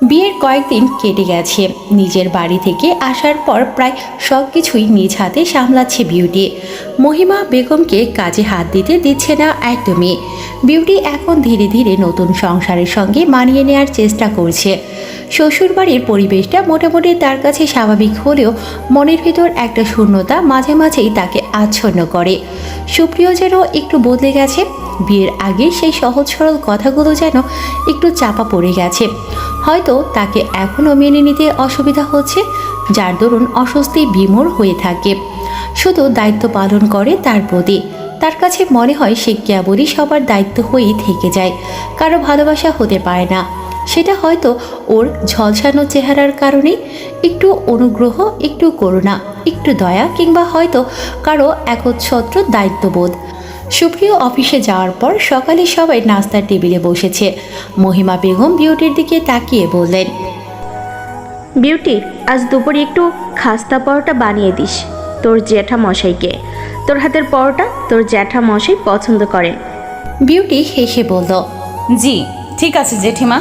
বিয়ের কয়েকদিন কেটে গেছে। নিজের বাড়ি থেকে আসার পর প্রায় সব কিছুই নিজ হাতে সামলাচ্ছে বিউটি। মহিমা বেগমকে কাজে হাত দিতে দিচ্ছে না একদমই। বিউটি এখন ধীরে ধীরে নতুন সংসারের সঙ্গে মানিয়ে নেওয়ার চেষ্টা করছে। শ্বশুরবাড়ির পরিবেশটা মোটামুটি তার কাছে স্বাভাবিক হলেও মনের ভিতর একটা শূন্যতা মাঝে মাঝেই তাকে আচ্ছন্ন করে। সুপ্রিয় যেন একটু বদলে গেছে। বিয়ের আগে সেই সহজ সরল কথাগুলো যেন একটু চাপা পড়ে গেছে। হয়তো তাকে এখনও মেনে নিতে অসুবিধা হচ্ছে, যার দরুন অস্বস্তি বিমূঢ় হয়ে থাকে। শুধু দায়িত্ব পালন করে তার প্রতি। তার কাছে মনে হয় সে কেবলই সবার দায়িত্ব হয়েই থেকে যায়, কারো ভালোবাসা হতে পারে না। সেটা হয়তো ওর ঝলসানো চেহারার কারণে। একটু অনুগ্রহ, একটু করুণা, একটু দয়া, কিংবা হয়তো কারো একচ্ছত্র দায়িত্ববোধ। সুপ্রিয় অফিসে যাওয়ার পর সকালে সবাই নাস্তার টেবিলে বসেছে। মহিমা বেগম বিউটির দিকে তাকিয়ে বললেন, বিউটি, আজ দুপুরে একটু খাস্তা পরোটা বানিয়ে দিস তোর জ্যাঠা মশাইকে। তোর হাতের পরোটা তোর জ্যাঠা মশাই পছন্দ করেন। বিউটি হেসে বলল, জি ঠিক আছে জেঠিমা,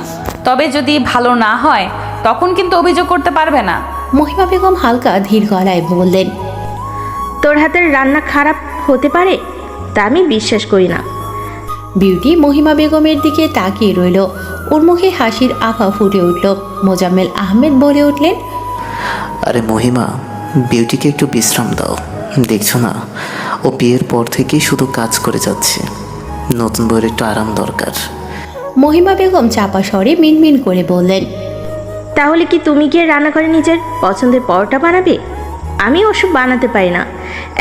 তবে যদি ভালো না হয় তখন কিন্তু অভিযোগ করতে পারবে না। মহিমা বেগম হালকা ধীর গলায় বললেন, তোর হাতের রান্না খারাপ হতে পারে তা আমি বিশ্বাস করি না। বিউটি মহিমা বেগমের দিকে তাকিয়ে রইল। ওর মুখে হাসির আভা ফুটে উঠল। মোজাম্মেল আহমেদ বলে উঠলেন, আরে মহিমা, বিউটিকে একটু বিশ্রাম দাও। দেখছো না, ও বিয়ের পর থেকেই শুধু কাজ করে যাচ্ছে। নতুন বউয়ের একটু আরাম দরকার। মহিমা বেগম চাপা স্বরে মিনমিন করে বললেন, তাহলে কি তুমি গিয়ে রান্নাঘরে নিজের পছন্দের পরোটা বানাবে? আমি ওসব বানাতে পারি না।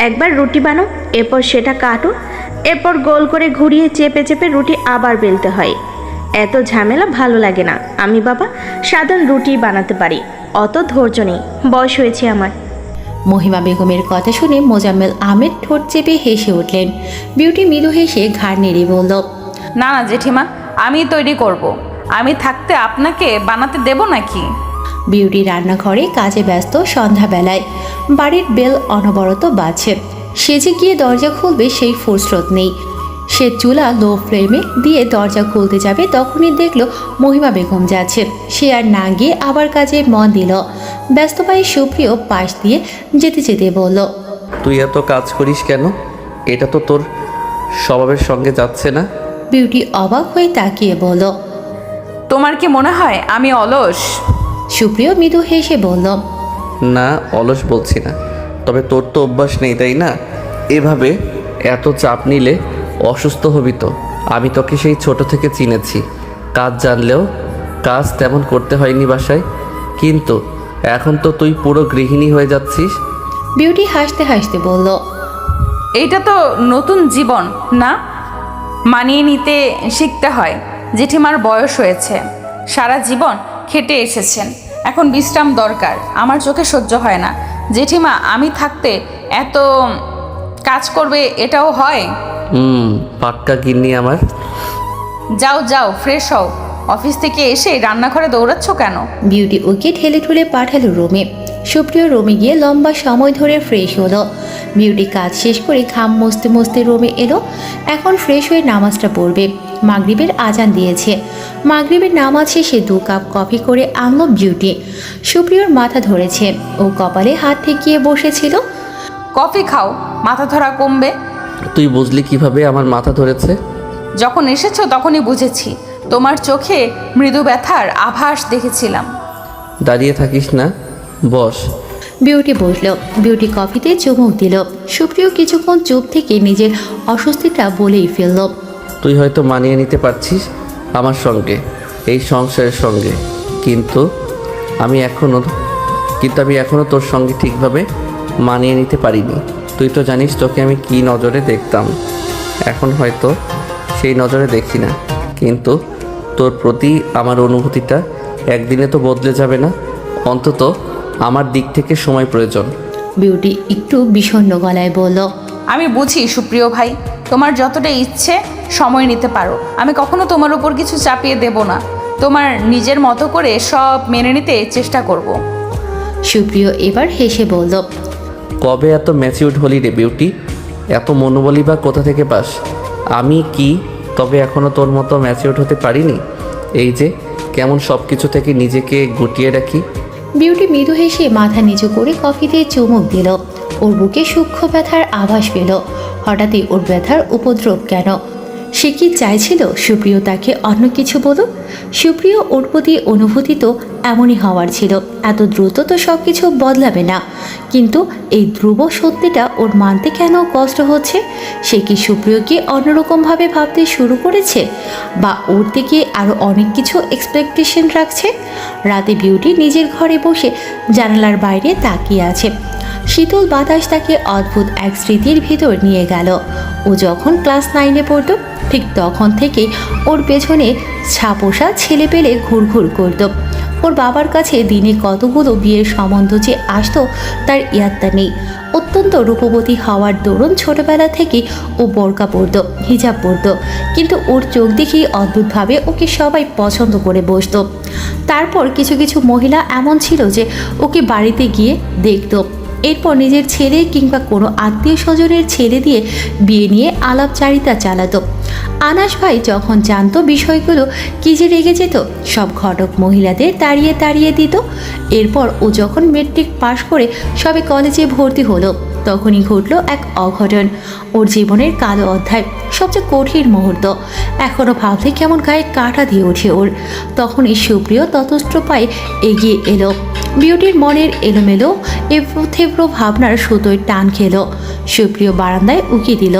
একবার রুটি বানাও, এরপর সেটা কাটো, এরপর গোল করে ঘুরিয়ে চেপে চেপে রুটি আবার বেলতে হয়। এত ঝামেলা ভালো লাগে না। আমি বাবা সাধারণ রুটি বানাতে পারি, অত ধৈর্য নেই, বয়স হয়েছে আমার। মহিমা বেগমের কথা শুনে মোজাম্মেল আহমেদ ঠোঁট চেপে হেসে উঠলেন। বিউটি মৃদু হেসে ঘাড় নেড়ে বলল, না না জেঠিমা, আমি তৈরি করব। আমি থাকতে আপনাকে বানাতে দেব নাকি? বিউটি রান্নাঘরে কাজে ব্যস্ত। সন্ধ্যাবেলায় বাড়ির বেল অনবরত বাজছে। সেজে গিয়ে দরজা খুলবে সেই ফুরসত নেই। সে চুলা লো ফ্লেমে দিয়ে দরজা খুলতে যাবে, তখনই দেখলো মহিমা বেগম যাচ্ছে। সে আর না গিয়ে আবার কাজে মন দিল। ব্যস্ত পায়ে সুপ্রিয় পাশ দিয়ে যেতে যেতে বলল, তুই এত কাজ করিস কেন? এটা তো তোর স্বভাবের সঙ্গে যাচ্ছে না। বিউটি অবাক হয়ে তাকিয়ে বলল, তোমার কি মনে হয় আমি অলস? সুপ্রিয় মৃদু হেসে বলল, না, অলস বলছি না, তবে তোর তো অভ্যাস নেই, তাই না? এভাবে এত চাপ নিলে অসুস্থ হবি তো। আমি তোকে সেই ছোট থেকে চিনেছি। কাজ জানলেও কাজ তেমন করতে হয়নি বাসায়, কিন্তু এখন তো তুই পুরো গৃহিণী হয়ে যাচ্ছিস। বিউটি হাসতে হাসতে বলল, এইটা তো নতুন জীবন না, মানিয়ে নিতে শিখতে হয়। জেঠিমার বয়স হয়েছে, সারা জীবন খেটে এসেছেন, এখন বিশ্রাম দরকার। আমার চোখে সহ্য হয় না জেঠিমা আমি থাকতে এত কাজ করবে, এটাও হয়? পাক্কা গিন্নি আমার। যাও যাও, ফ্রেশ হও। অফিস থেকে এসে রান্নাঘরে দৌড়াচ্ছ কেন? বিউটি ওকে ঠেলে ঠুলে পাঠালো রুমে। সুপ্রিয় রুমে গিয়ে লম্বা সময় ধরে ফ্রেশ হলো। বিউটি কাজ শেষ করে ঘাম মুছতে মুছতে রুমে এলো। এখন ফ্রেশ হয়ে নামাজটা পড়বে। মাগরিবের আজান দিয়েছে। মাগরিবের নামাজ শেষে 2 কাপ কফি করে আনলো বিউটি। সুপ্রিয়র মাথা ধরেছে। ও কপালে হাত ঠেকিয়ে বসেছিল। কফি খাও, মাথা ধরা কমবে। তুই বুঝলি কিভাবে আমার মাথা ধরেছে? যখন এসেছো তখনই বুঝেছি। তোমার চোখে মৃদু ব্যথার আভাস দেখেছিলাম। দাঁড়িয়ে থাকিস না, বস। বিউটি বসলো। বিউটি কফিতে চুমুক দিল। সুপ্রিয় কিছুক্ষণ চুপ থেকে নিজের অস্বস্তিটা বলেই ফেলল, তুই হয়তো মানিয়ে নিতে পারছিস আমার সঙ্গে, এই সংসারের সঙ্গে, কিন্তু আমি এখনো তোর সঙ্গে ঠিকভাবে মানিয়ে নিতে পারিনি। তুই তো জানিস তোকে আমি কী নজরে দেখতাম। এখন হয়তো সেই নজরে দেখি না, কিন্তু তোর প্রতি আমার অনুভূতিটা একদিনে তো বদলে যাবে না। অন্তত আমার দিক থেকে সময় প্রয়োজন। বিউটি একটু বিষণ্ণ গলায় বলল, আমি বুঝি সুপ্রিয় ভাই, তোমার যতটা ইচ্ছে সময় নিতে পারো। আমি কখনো তোমার উপর কিছু চাপিয়ে দেব না। তোমার নিজের মতো করে সব মেনে নিতে চেষ্টা করব। সুপ্রিয় এবার হেসে বলল, কবে এত ম্যাচিউরড হলি রে বিউটি? এত মনোবলই বা কোথা থেকে পাস? আমি কি তবে এখনও তোর মতো ম্যাচিউরড হতে পারিনি? এই যে কেমন সব কিছু থেকে নিজেকে গুটিয়ে রাখি। বিউটি মৃদু হেসে মাথা নিচু করে কফিতে চুমুক দিল। ওর বুকে সূক্ষ্ম ব্যথার আভাস পেল। হঠাৎই ওর ব্যথার উপদ্রব কেন? সে কি চাইছিল সুপ্রিয় তাকে অন্য কিছু বলুক? সুপ্রিয় ওর প্রতি অনুভূতি তো এমনই হওয়ার ছিল, এত দ্রুত তো সব কিছু বদলাবে না। কিন্তু এই ধ্রুব সত্যিটা ওর মানতে কেন কষ্ট হচ্ছে? সে কি সুপ্রিয়কে অন্যরকমভাবে ভাবতে শুরু করেছে, বা ওর থেকে আরও অনেক কিছু এক্সপেকটেশন রাখছে? রাতে বিউটি নিজের ঘরে বসে জানালার বাইরে তাকিয়ে আছে। শীতল বাতাস তাকে অদ্ভুত এক স্মৃতির ভিতর নিয়ে গেল। ও যখন ক্লাস 9-এ পড়তো, ঠিক তখন থেকে ওর পেছনে ছাপোষা ছেলে পেলে ঘুরঘুর করত। ওর বাবার কাছে দিনে কতগুলো বিয়ের সম্বন্ধ যে আসতো তার ইয়াত্তা নেই। অত্যন্ত রূপবতী হওয়ার দরুন ছোটবেলা থেকে ও বোরকা পরত, হিজাব পরত, কিন্তু ওর চোখ দেখেই অদ্ভুতভাবে ওকে সবাই পছন্দ করে বসতো। তারপর কিছু কিছু মহিলা এমন ছিল যে ওকে বাড়িতে গিয়ে দেখতো, এরপর নিজের ছেলে কিংবা কোনো আত্মীয় স্বজনের ছেলে দিয়ে বিয়ে নিয়ে আলাপচারিতা চালাতো। আনাস ভাই যখন জানতো বিষয়গুলো কি যে রেগে যেত, সব ঘটক মহিলাদের তাড়িয়ে তাড়িয়ে দিত। এরপর ও যখন মেট্রিক পাশ করে সবে কলেজে ভর্তি হলো, তখনই ঘটল এক অঘটন, ওর জীবনের কালো অধ্যায়, সবচেয়ে কঠিন মুহূর্ত। এখনও ভাবলে কেমন গায়ে কাঁটা দিয়ে ওঠে ওর। তখনই সুপ্রিয় ততস্ত্র পায়ে এগিয়ে এলো। বিউটির মনের এলোমেলো এবড়ো ভাবনার সুতোয় টান খেলো। সুপ্রিয় বারান্দায় উকি দিল।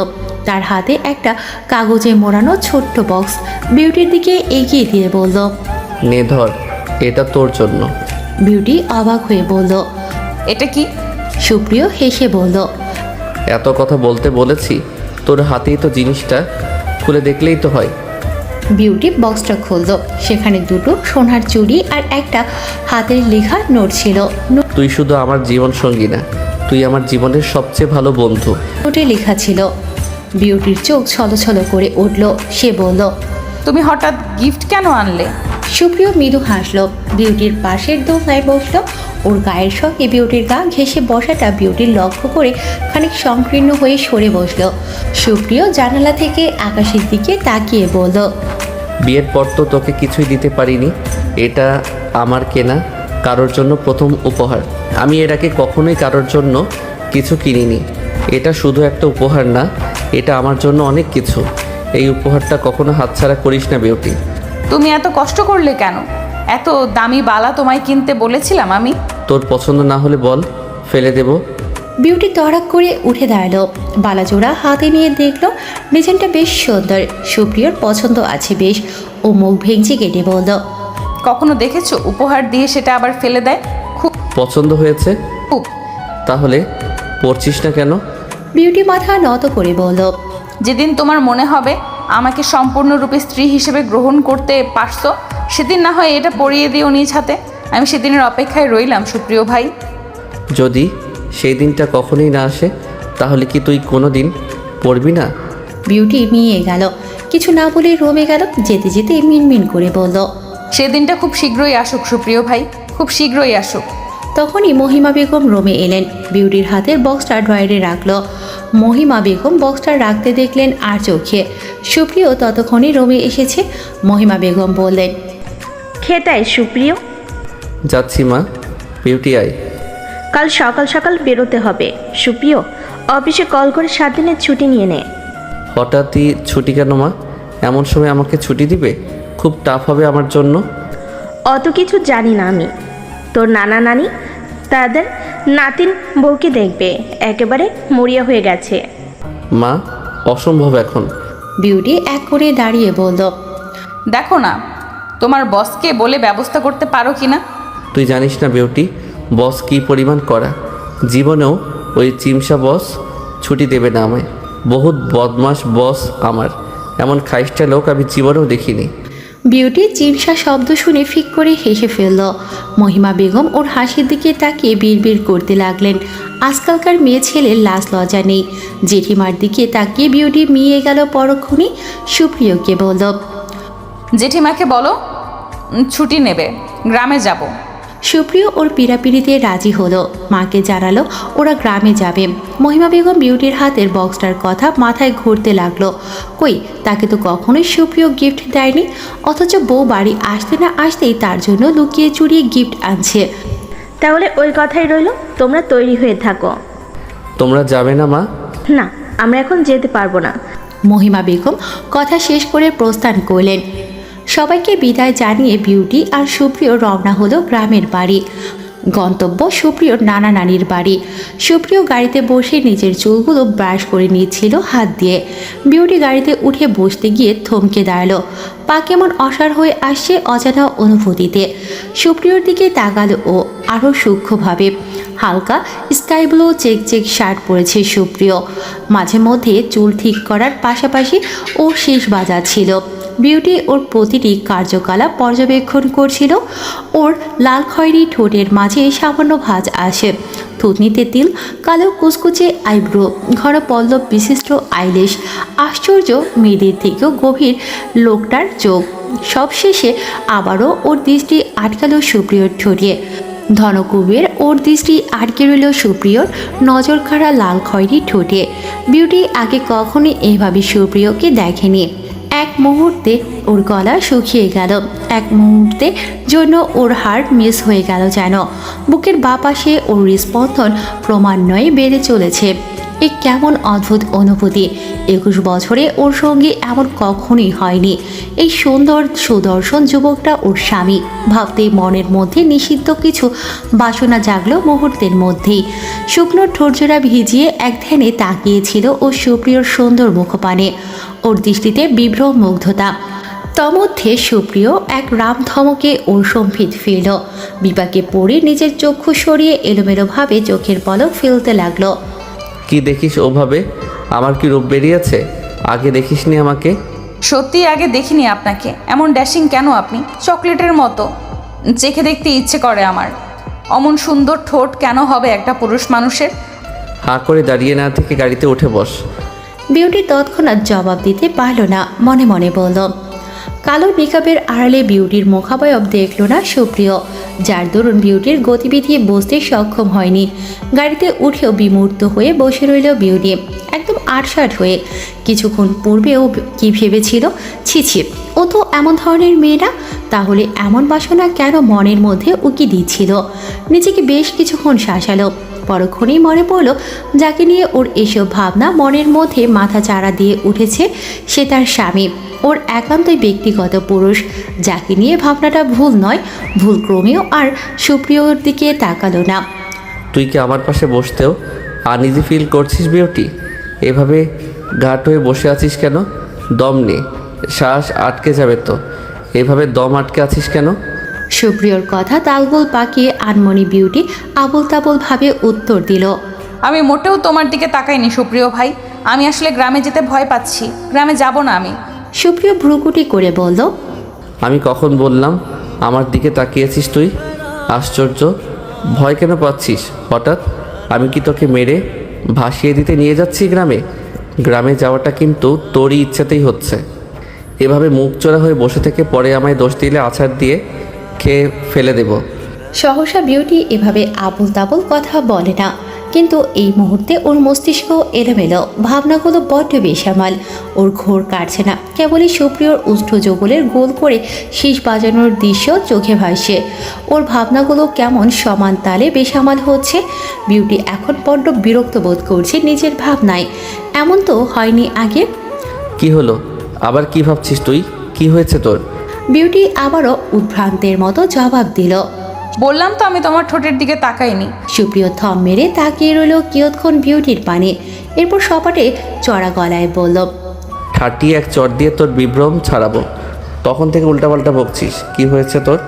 তার হাতে একটা কাগজে মোড়ানো ছোট্ট বক্স বিউটির দিকে এগিয়ে দিয়ে বলল, নে ধর, এটা তোর জন্য। বিউটি অবাক হয়ে বলল, এটা কি? সুপ্রিয় হেসে বলল, এত কথা বলতে বলেছি, তোর হাতেই তো জিনিসটা, খুলে দেখলেই তো হয়। বিউটি বক্সটা খুলল। সেখানে দুটো সোনার চুড়ি আর একটা হাতের লেখা নোট ছিল। তুই শুধু আমার জীবন সঙ্গী না, তুই আমার জীবনের সবচেয়ে ভালো বন্ধু। নোটে লেখা ছিল। বিউটির চোখ ছলছল করে উঠল। সে বলল, তুমি হঠাৎ গিফট কেন আনলে? সুপ্রিয় মৃদু হাসল। বিউটির পাশের দোলনায় বসলো। ওর গায়ের সঙ্গে বিউটির গা ঘেঁষে বসাটা বিউটির লক্ষ্য করে খানিক সংকীর্ণ হয়ে সরে বসলো। সুপ্রিয় জানালা থেকে আকাশের দিকে তাকিয়ে বলল, বিয়ের পর তো তোকে কিছুই দিতে পারিনি। এটা আমার কেনা কারোর জন্য প্রথম উপহার। আমি এর আগে কখনোই কারোর জন্য কিছু কিনিনি। এটা শুধু একটা উপহার না, এটা আমার জন্য অনেক কিছু। এই উপহারটা কখনো হাতছাড়া করিস না বিউটি। তুমি এত কষ্ট করলে কেন? এত দামি বালা তোমায় কিনতে বলেছিলাম আমি? তোর পছন্দ না হলে বল, ফেলে দেব। বিউটি তড়াক করে উঠে দাঁড়ালো। বালাজোড়া হাতে নিয়ে দেখলো ডিজাইনটা বেশ সুন্দর। সুপ্রিয়র পছন্দ আছে বেশ। ও মুখ ভেঙচি কেটে বলল, কখনো দেখেছো উপহার দিয়ে সেটা আবার ফেলে দেয়? খুব পছন্দ হয়েছে খুব। তাহলে পড়ছিস না কেন? বিউটি মাথা নত করে বলল, যেদিন তোমার মনে হবে আমাকে সম্পূর্ণরূপে স্ত্রী হিসেবে গ্রহণ করতে পারছো, সেদিন না হয় এটা পরিয়ে দিও নিজ হাতে। আমি সেদিনের অপেক্ষায় রইলাম সুপ্রিয় ভাই। যদি সেই দিনটা কখনোই না আসে, তাহলে কি তুই কোনো দিন পড়বি না? বিউটি নিয়ে গেল। কিছু না বলে রুমে গেল। যেতে যেতে মিনমিন করে বলল, সেদিনটা খুব শীঘ্রই আসুক সুপ্রিয় ভাই, খুব শীঘ্রই আসুক। তখনই মহিমা বেগম রুমে এলেন। বিউটির হাতের বক্সটা ড্রয়ারে রাখলো। মহিমা বেগম বক্সটা রাখতে দেখলেন আর চোখে। সুপ্রিয় ততক্ষণই রুমে এসেছে। মহিমা বেগম বললেন, খেতায় সুপ্রিয়, যাচ্ছি মা। বিউটি আয়। কাল সকাল সকাল বেরোতে হবে। সুপ্রিয়, অফিসে কল করে 7 দিনের ছুটি নিয়ে নে। হঠাৎই ছুটি কেন মা? এমন সময় আমাকে ছুটি দিবে? খুব টাফ হবে আমার জন্য। অত কিছু জানি না আমি। তোর নানা নানি তাদের নাতিন বউকে দেখবে, একেবারে মরিয়া হয়ে গেছে। মা, অসম্ভব এখন। বিউটি এক করে দাঁড়িয়ে বলল, দেখো না তোমার বসকে বলে ব্যবস্থা করতে পারো কি না? তুই জানিস না বিউটি, বস কী পরিমাণ করা। জীবনেও ওই চিমসা বস ছুটি দেবে না আমায়। বহুত বদমাস বস আমার। এমন খাইস্টা লোক আমি জীবনেও দেখিনি। বিউটি চিমসা শব্দ শুনে ফিক করে হেসে ফেলল। মহিমা বেগম ওর হাসির দিকে তাকিয়ে বিড়বিড় করতে লাগলেন, আজকালকার মেয়ে ছেলের লাজ লজ্জা নেই। জেঠিমার দিকে তাকিয়ে বিউটি মিয়ে গেল পরক্ষণই। সুপ্রিয়কে বলল, জেঠিমাকে বলো ছুটি নেবে, গ্রামে যাব। সুপ্রিয় ওর পিড়াপিড়িতে রাজি হলো। মাকে জানালো ওরা গ্রামে যাবে। মহিমা বেগম বিউটির হাতের বক্সটার কথা মাথায় ঘুরতে লাগলো। কই, তাকে তো কখনোই সুপ্রিয় গিফট দেয়নি, অথচ বউ বাড়ি আসতে না আসতেই তার জন্য লুকিয়ে চুরিয়ে গিফট আনছে। তাহলে ওই কথাই রইলো, তোমরা তৈরি হয়ে থাকো। তোমরা যাবে না মা? না, আমরা এখন যেতে পারবো না। মহিমা বেগম কথা শেষ করে প্রস্থান করলেন। সবাইকে বিদায় জানিয়ে বিউটি আর সুপ্রিয় রওনা হলো গ্রামের বাড়ি। গন্তব্য সুপ্রিয়র নানা নানির বাড়ি। সুপ্রিয় গাড়িতে বসে নিজের চুলগুলো ব্রাশ করে নিচ্ছিল হাত দিয়ে। বিউটি গাড়িতে উঠে বসতে গিয়ে থমকে দাঁড়ালো। পা কেমন অসাড় হয়ে আসছে অজানা অনুভূতিতে। সুপ্রিয়র দিকে তাকালো ও আরও সূক্ষ্মভাবে। হালকা sky blue check check shirt পরেছে সুপ্রিয়। মাঝে মধ্যে চুল ঠিক করার পাশাপাশি ও শেষ বাজাচ্ছিল। বিউটি ওর প্রতিটি কার্যকলাপ পর্যবেক্ষণ করছিল। ওর লাল খয়েরি ঠোঁটের মাঝে সামান্য ভাঁজ আসে, থুতনিতে তিল, কালো কুচকুচে আইব্রো, ঘন পল্লব বিশিষ্ট আইলেশ। আশ্চর্য, মেয়েদের থেকেও গভীর লোকটার চোখ। সবশেষে আবারও ওর দৃষ্টি আটকালো সুপ্রিয়র ঠোঁটে। ধনকুবের ওর দৃষ্টি আটকে রইল সুপ্রিয়র নজর কাড়া লাল খয়েরি ঠোঁটে। বিউটি আগে কখনোই এভাবে সুপ্রিয়কে দেখেনি। এক মুহূর্তে ওর গলা শুকিয়ে গেল, এক মুহূর্তে জন্য ওর হার্ট মিস হয়ে গেল যেন। বুকের বাঁ পাশে ওর স্পন্দন ক্রমান্বয়ে বেড়ে চলেছে। এ কেমন অদ্ভুত অনুভূতি! 21 বছরে ওর সঙ্গে এমন কখনোই হয়নি। এই সুন্দর সুদর্শন যুবকটা ওর স্বামী ভাবতেই মনের মধ্যে নিষিদ্ধ কিছু বাসনা জাগলো মুহূর্তের মধ্যেই। শুকনো ঠোঁটজোড়া ভিজিয়ে এক ধ্যানে তাকিয়েছিল ও সুপ্রিয়র সুন্দর মুখপানে। ওর দৃষ্টিতে বিভ্রম মুগ্ধতা। তমধ্যে সুপ্রিয় এক রাম ধমকে ওর সম্ভিত ফিরল। বিপাকে পড়ে নিজের চক্ষু সরিয়ে এলোমেলোভাবে চোখের পলক ফেলতে লাগলো। কি দেখিস ওভাবে? আমার কি রূপ বেরিয়েছে? আগে দেখিসনি আমাকে? সত্যি আগে দেখিনি আপনাকে। এমন ড্যাশিং কেন আপনি? চকলেটের মতো চেখে দেখতে ইচ্ছে করে আমার। অমন সুন্দর ঠোঁট কেন হবে একটা পুরুষ মানুষের? হাঁ করে দাঁড়িয়ে না থেকে গাড়িতে উঠে বস। বিউটি তৎক্ষণাৎ জবাব দিতে পারল না, মনে মনে বলল। কালো মেকআপের আড়ালে বিউটির মুখাবয়ব দেখল না সুপ্রিয়, যার দরুন বিউটির গতিবিধি বুঝতে সক্ষম হয়নি। গাড়িতে উঠেও বিমূর্ত হয়ে বসে রইল বিউটি, একদম আটসাট হয়ে। কিছুক্ষণ পূর্বেও কি ভেবেছিল, ছিছি ও তো এমন ধরনের মেয়ে না, তাহলে এমন বাসনা কেন মনের মধ্যে উকি দিচ্ছিল। নিজেকে বেশ কিছুক্ষণ শাসালো। পরক্ষণেই মনে পড়ল যাকে নিয়ে ওর এসব ভাবনা মনের মধ্যে মাথা চাড়া দিয়ে উঠেছে সে তার স্বামী, ওর একান্তই ব্যক্তিগত পুরুষ। যাকে নিয়ে ভাবনাটা ভুল নয়, ভুল ক্রমেও আর সুপ্রিয়র দিকে তাকালো না। তুই কি আমার পাশে বসতেও আনইজি ফিল করছিস বিউটি? এভাবে ঘাট হয়ে বসে আছিস কেন? দম নে, শ্বাস আটকে যাবে তো। এভাবে দম আটকে আছিস কেন? সুপ্রিয়র কথা তালগোল পাকিয়ে আনমনি বিউটি আবল তাবল ভাবে উত্তর দিল। আমি মোটেও তোমার দিকে তাকাইনি সুপ্রিয় ভাই। আমি আসলে গ্রামে যেতে ভয় পাচ্ছি। গ্রামে যাব না আমি। সুপ্রিয় ভ্রুকুটি করে বলল। আমি কখন বললাম আমার দিকে তাকিয়েছিস তুই? আশ্চর্য, ভয় কেন পাচ্ছিস হঠাৎ? আমি কি তোকে মেরে ভাসিয়ে দিতে নিয়ে যাচ্ছি গ্রামে? গ্রামে যাওয়াটা কিন্তু তোরই ইচ্ছাতেই হচ্ছে। এভাবে মুখ চোরা হয়ে বসে থেকে পরে আমায় দোষ দিলে আছাড় দিয়ে খেয়ে ফেলে দেব। সহসা বিউটি এভাবে আবল তাবল কথা বলে না, কিন্তু এই মুহূর্তে ওর মস্তিষ্ক এলোমেলো, ভাবনাগুলো বড্ড বেসামাল। ওর ঘোর কাটছে না, কেবলই সুপ্রিয়র উষ্ঠ যৌবনের গোল করে শীষ বাজানোর দৃশ্য চোখে ভাসছে। ওর ভাবনাগুলো কেমন সমান তালে বেসামাল হচ্ছে। বিউটি এখন বড্ড বিরক্ত বোধ করছে নিজের ভাবনায়। এমন তো হয়নি আগে। কি হলো? আবার কি ভাবছিস তুই? কি হয়েছে তোর? বিউটি আবারও উদ্ভ্রান্তের মতো জবাব দিল। বললাম তো আমি তোমার ঠোঁটের দিকে তাকাইনি। সুপ্রিয় থম মেরে তাকিয়ে রইল কিয়ৎক্ষণ বিউটির পানে, এরপর সপাটে চড়া গলায় বলল। ঠাটিয়ে এক চট দিয়ে তোর বিভ্রম ছাড়াবো। তখন থেকে উল্টাপাল্টা বকছিস। কি হয়েছে তোর?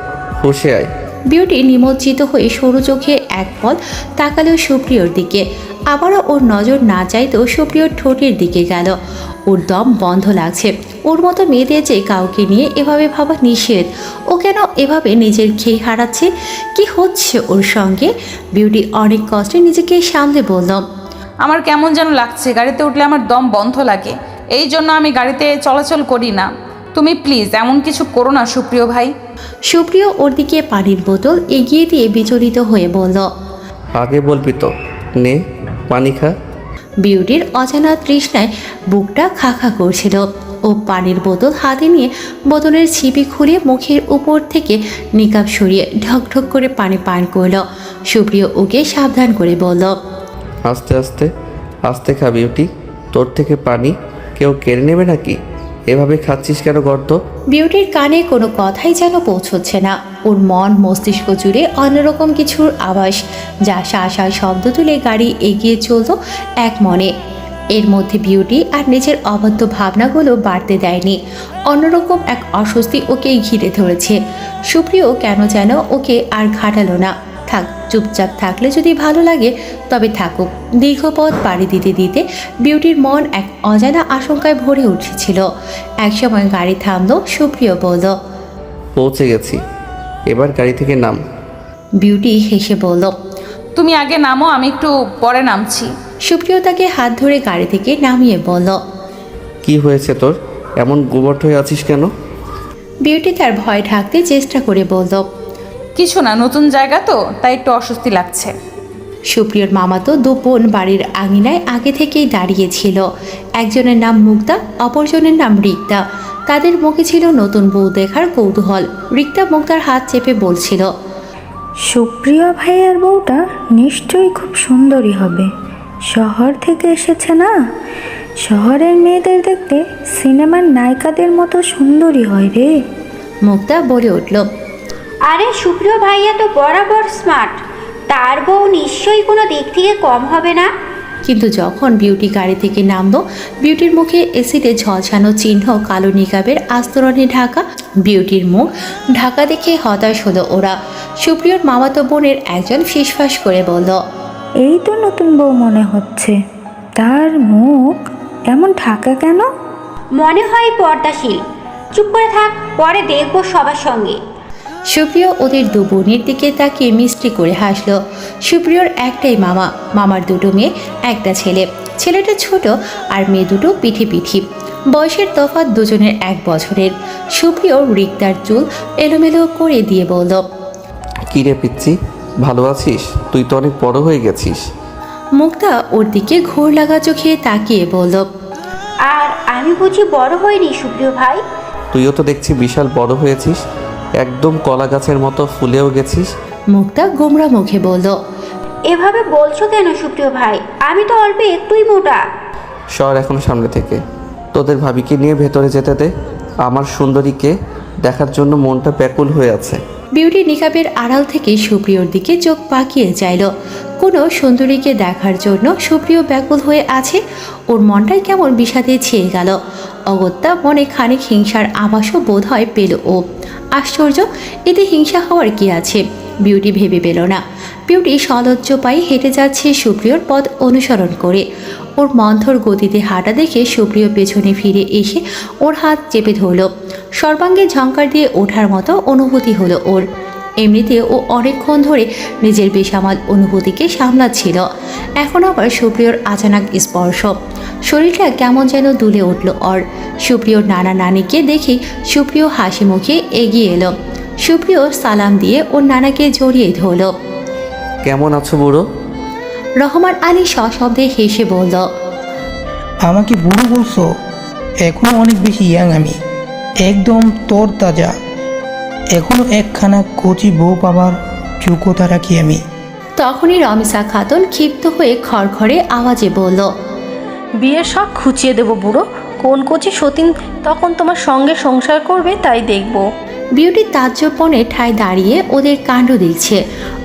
হুঁশে আয়। বিউটি নিমজ্জিত হয়ে সরু চোখে এক পল তাকালো সুপ্রিয়র দিকে। আবারও ওর নজর না চাইতেও সুপ্রিয়র ঠোঁটের দিকে গেল। ওর দম বন্ধ লাগছে। ওর মতো মেয়েদের যে কাউকে নিয়ে এভাবে ভাবা নিষেধ। ও কেন এভাবে নিজের খেয়ে হারাচ্ছে? কি হচ্ছে ওর সঙ্গে? বিউটি অনেক কষ্টে নিজেকে সামলে বলল। আমার কেমন যেন লাগছে। গাড়িতে উঠলে আমার দম বন্ধ লাগে, এই জন্য আমি গাড়িতে চলাচল করি না। তুমি প্লিজ এমন কিছু করো না সুপ্রিয় ভাই। সুপ্রিয় ওর দিকে পানির বোতল এগিয়ে দিয়ে বিচলিত হয়ে বলল। আগে বলবি তো, নে পানি খা। বিউটির অজানা তৃষ্ণায় বুকটা খা খা করছিল। ও পানির বোতল হাতে নিয়ে বোতলের ছিপি খুলে মুখের উপর থেকে নিকাব সরিয়ে ঢকঢক করে পানি পান করল। সুপ্রিয় ওকে সাবধান করে বলল। আস্তে আস্তে আস্তে খা বিউটি, তোর থেকে পানি কেউ কেড়ে নেবে নাকি? এভাবে খাচ্ছিস কেন গর্ত? বিউটির কানে কোনো কথাই যেন পৌঁছচ্ছে না। ওর মন মস্তিষ্ক জুড়ে অন্যরকম কিছুর আভাস, যা শাঁ শব্দ তুলে গাড়ি এগিয়ে চলত এক মনে। এর মধ্যে বিউটি আর নিজের অবাধ্য ভাবনাগুলো বাড়তে দেয়নি। অন্যরকম এক অস্বস্তি ওকে ঘিরে ধরেছে। সুপ্রিয় কেন যেন ওকে আর ঘাটালো না। থাক, চুপচাপ থাকলে যদি ভালো লাগে তবে থাকুক। দীর্ঘ পথ পাড়ি দিতে দিতে বিউটির মন এক অজানা আশঙ্কায় ভরে উঠেছিল। একসময় গাড়ি থামলো। সুপ্রিয় বলল। পৌঁছে গেছি, এবার গাড়ি থেকে নাম। বিউটি হেসে বলল। তুমি আগে নামো, আমি একটু পরে নামছি। সুপ্রিয় তাকে হাত ধরে গাড়ি থেকে নামিয়ে বলল। কি হয়েছে তোর, এমন গুবট হয়ে আছিস কেন? বিউটি তার ভয় ঢাকতে চেষ্টা করে বলল। কিছু না, নতুন জায়গা তো তাই একটু অস্বস্তি লাগছে। সুপ্রিয়র মামাতো দু বোন বাড়ির আঙিনায় আগে থেকেই দাঁড়িয়েছিল। একজনের নাম মুক্তা, অপরজনের নাম রিক্তা। তাদের মুখে ছিল নতুন বউ দেখার কৌতূহল। রিক্তা মুক্তার হাত চেপে বলছিল। সুপ্রিয় ভাইয়ের বউটা নিশ্চয়ই খুব সুন্দরী হবে। শহর থেকে এসেছে না, শহরের মেয়েদের দেখতে সিনেমার নায়িকাদের মতো সুন্দরী হয় রে। মুক্তা বলে উঠল। আরে সুপ্রিয় ভাইয়া তো বরাবর স্মার্ট, তার বউ নিশ্চয়ই কোনো দিক থেকে কম হবে না। কিন্তু যখন বিউটি গাড়ি থেকে নামলো, বিউটির মুখে এসিডে ঝলসানো চিহ্ন, কালো নিকাবের আস্তরণে ঢাকা। বিউটির মুখ ঢাকা দেখে হতাশ হলো ওরা। সুপ্রিয়র মামাতো বোনের একজন ফিসফাস করে বলল। এই তো নতুন বউ মনে হচ্ছে, তার মুখ এমন ঢাকা কেন? মনে হয় পর্দাশীল। চুপ করে থাক, পরে দেখবো সবার সঙ্গে। সুপ্রিয় ওদের দু বোনের দিকে তাকিয়ে মিষ্টি করে হাসলো। সুপ্রিয়র একটাই মামা, মামার দুটো মেয়ে, একটা ছেলে। ছেলেটা ছোট আর মেয়ে দুটো পিঠি পিঠি। বয়সের তফাৎ দুজনের 1 বছরের। সুপ্রিয় রিক্তার চুল এলোমেলো করে দিয়ে বলল। কি রে পিচ্ছি, ভালো আছিস? তুই তো অনেক বড় হয়ে গেছিস। মুক্তা ওর দিকে ঘোর লাগা চোখে তাকিয়ে বলল। আর আমি বুঝি বড় হইনি সুপ্রিয় ভাই? তুইও তো দেখছি বিশাল বড় হয়েছিস, একদম কলা গাছের মতো ফুলেও গেছিস। মুক্তা গোমরা মুখে বলল। এভাবে বলছো কেন সুপ্রিয় ভাই? আমি তো অল্প একটুই মোটা। সর এখন সামনে থেকে, তোদের ভাবিকে নিয়ে ভেতরে যেতে দে। আমার সুন্দরীকে দেখার জন্য মনটা ব্যাকুল হয়ে আছে। বিউটি নিকাবের আড়াল থেকে সুপ্রিয়র দিকে চোখ পাকিয়ে চাইল। কোনো সুন্দরীকে দেখার জন্য সুপ্রিয় ব্যাকুল হয়ে আছে। ওর মনটাই কেমন বিষাদে ছেয়ে গেল। অগত্যা মনে খানিক হিংসার আভাসও বোধ হয় পেল ও। আশ্চর্য, এতে হিংসা হওয়ার কি আছে? বিউটি ভেবে পেল না। বিউটি সলজ্জ পায়ে হেঁটে যাচ্ছে সুপ্রিয়র পথ অনুসরণ করে। ওর মন্থর গতিতে হাঁটা দেখে সুপ্রিয় পেছনে ফিরে এসে ওর হাত চেপে ধরল। সর্বাঙ্গে ঝংকার দিয়ে ওঠার মতো অনুভূতি হলো ওর। এমনিতে ও অনেকক্ষণ ধরে নিজের বেসামাল অনুভূতিকে সামলাচ্ছিল। এখন আবার সুপ্রিয়র আচানক স্পর্শ, শরীরটা কেমন যেন দুলে উঠল ওর। সুপ্রিয়র নানা নানিকে দেখে সুপ্রিয় হাসি মুখে এগিয়ে এলো। সুপ্রিয় সালাম দিয়ে ওর নানাকে জড়িয়ে ধরল। কেমন আছো বুড়ো? রহমান আলী সশব্দে হেসে বলল। আমাকে বুড়ো বলছো? এখনো অনেক বেশি ইয়াং আমি, একদম তরতাজা। এখনো একখানা কচি বউ পাবার যোগ্যতা রাখি আমি। তখনই রমিসা খাতুন ক্ষিপ্ত হয়ে খড়খড়ে আওয়াজে বলল। বিয়ের শখ খুঁচিয়ে দেবো বুড়ো, কোন কচি সতীন তখন তোমার সঙ্গে সংসার করবে তাই দেখব। বিউটি তাজ্জবনে ঠায় দাঁড়িয়ে ওদের কাণ্ড দেখছে।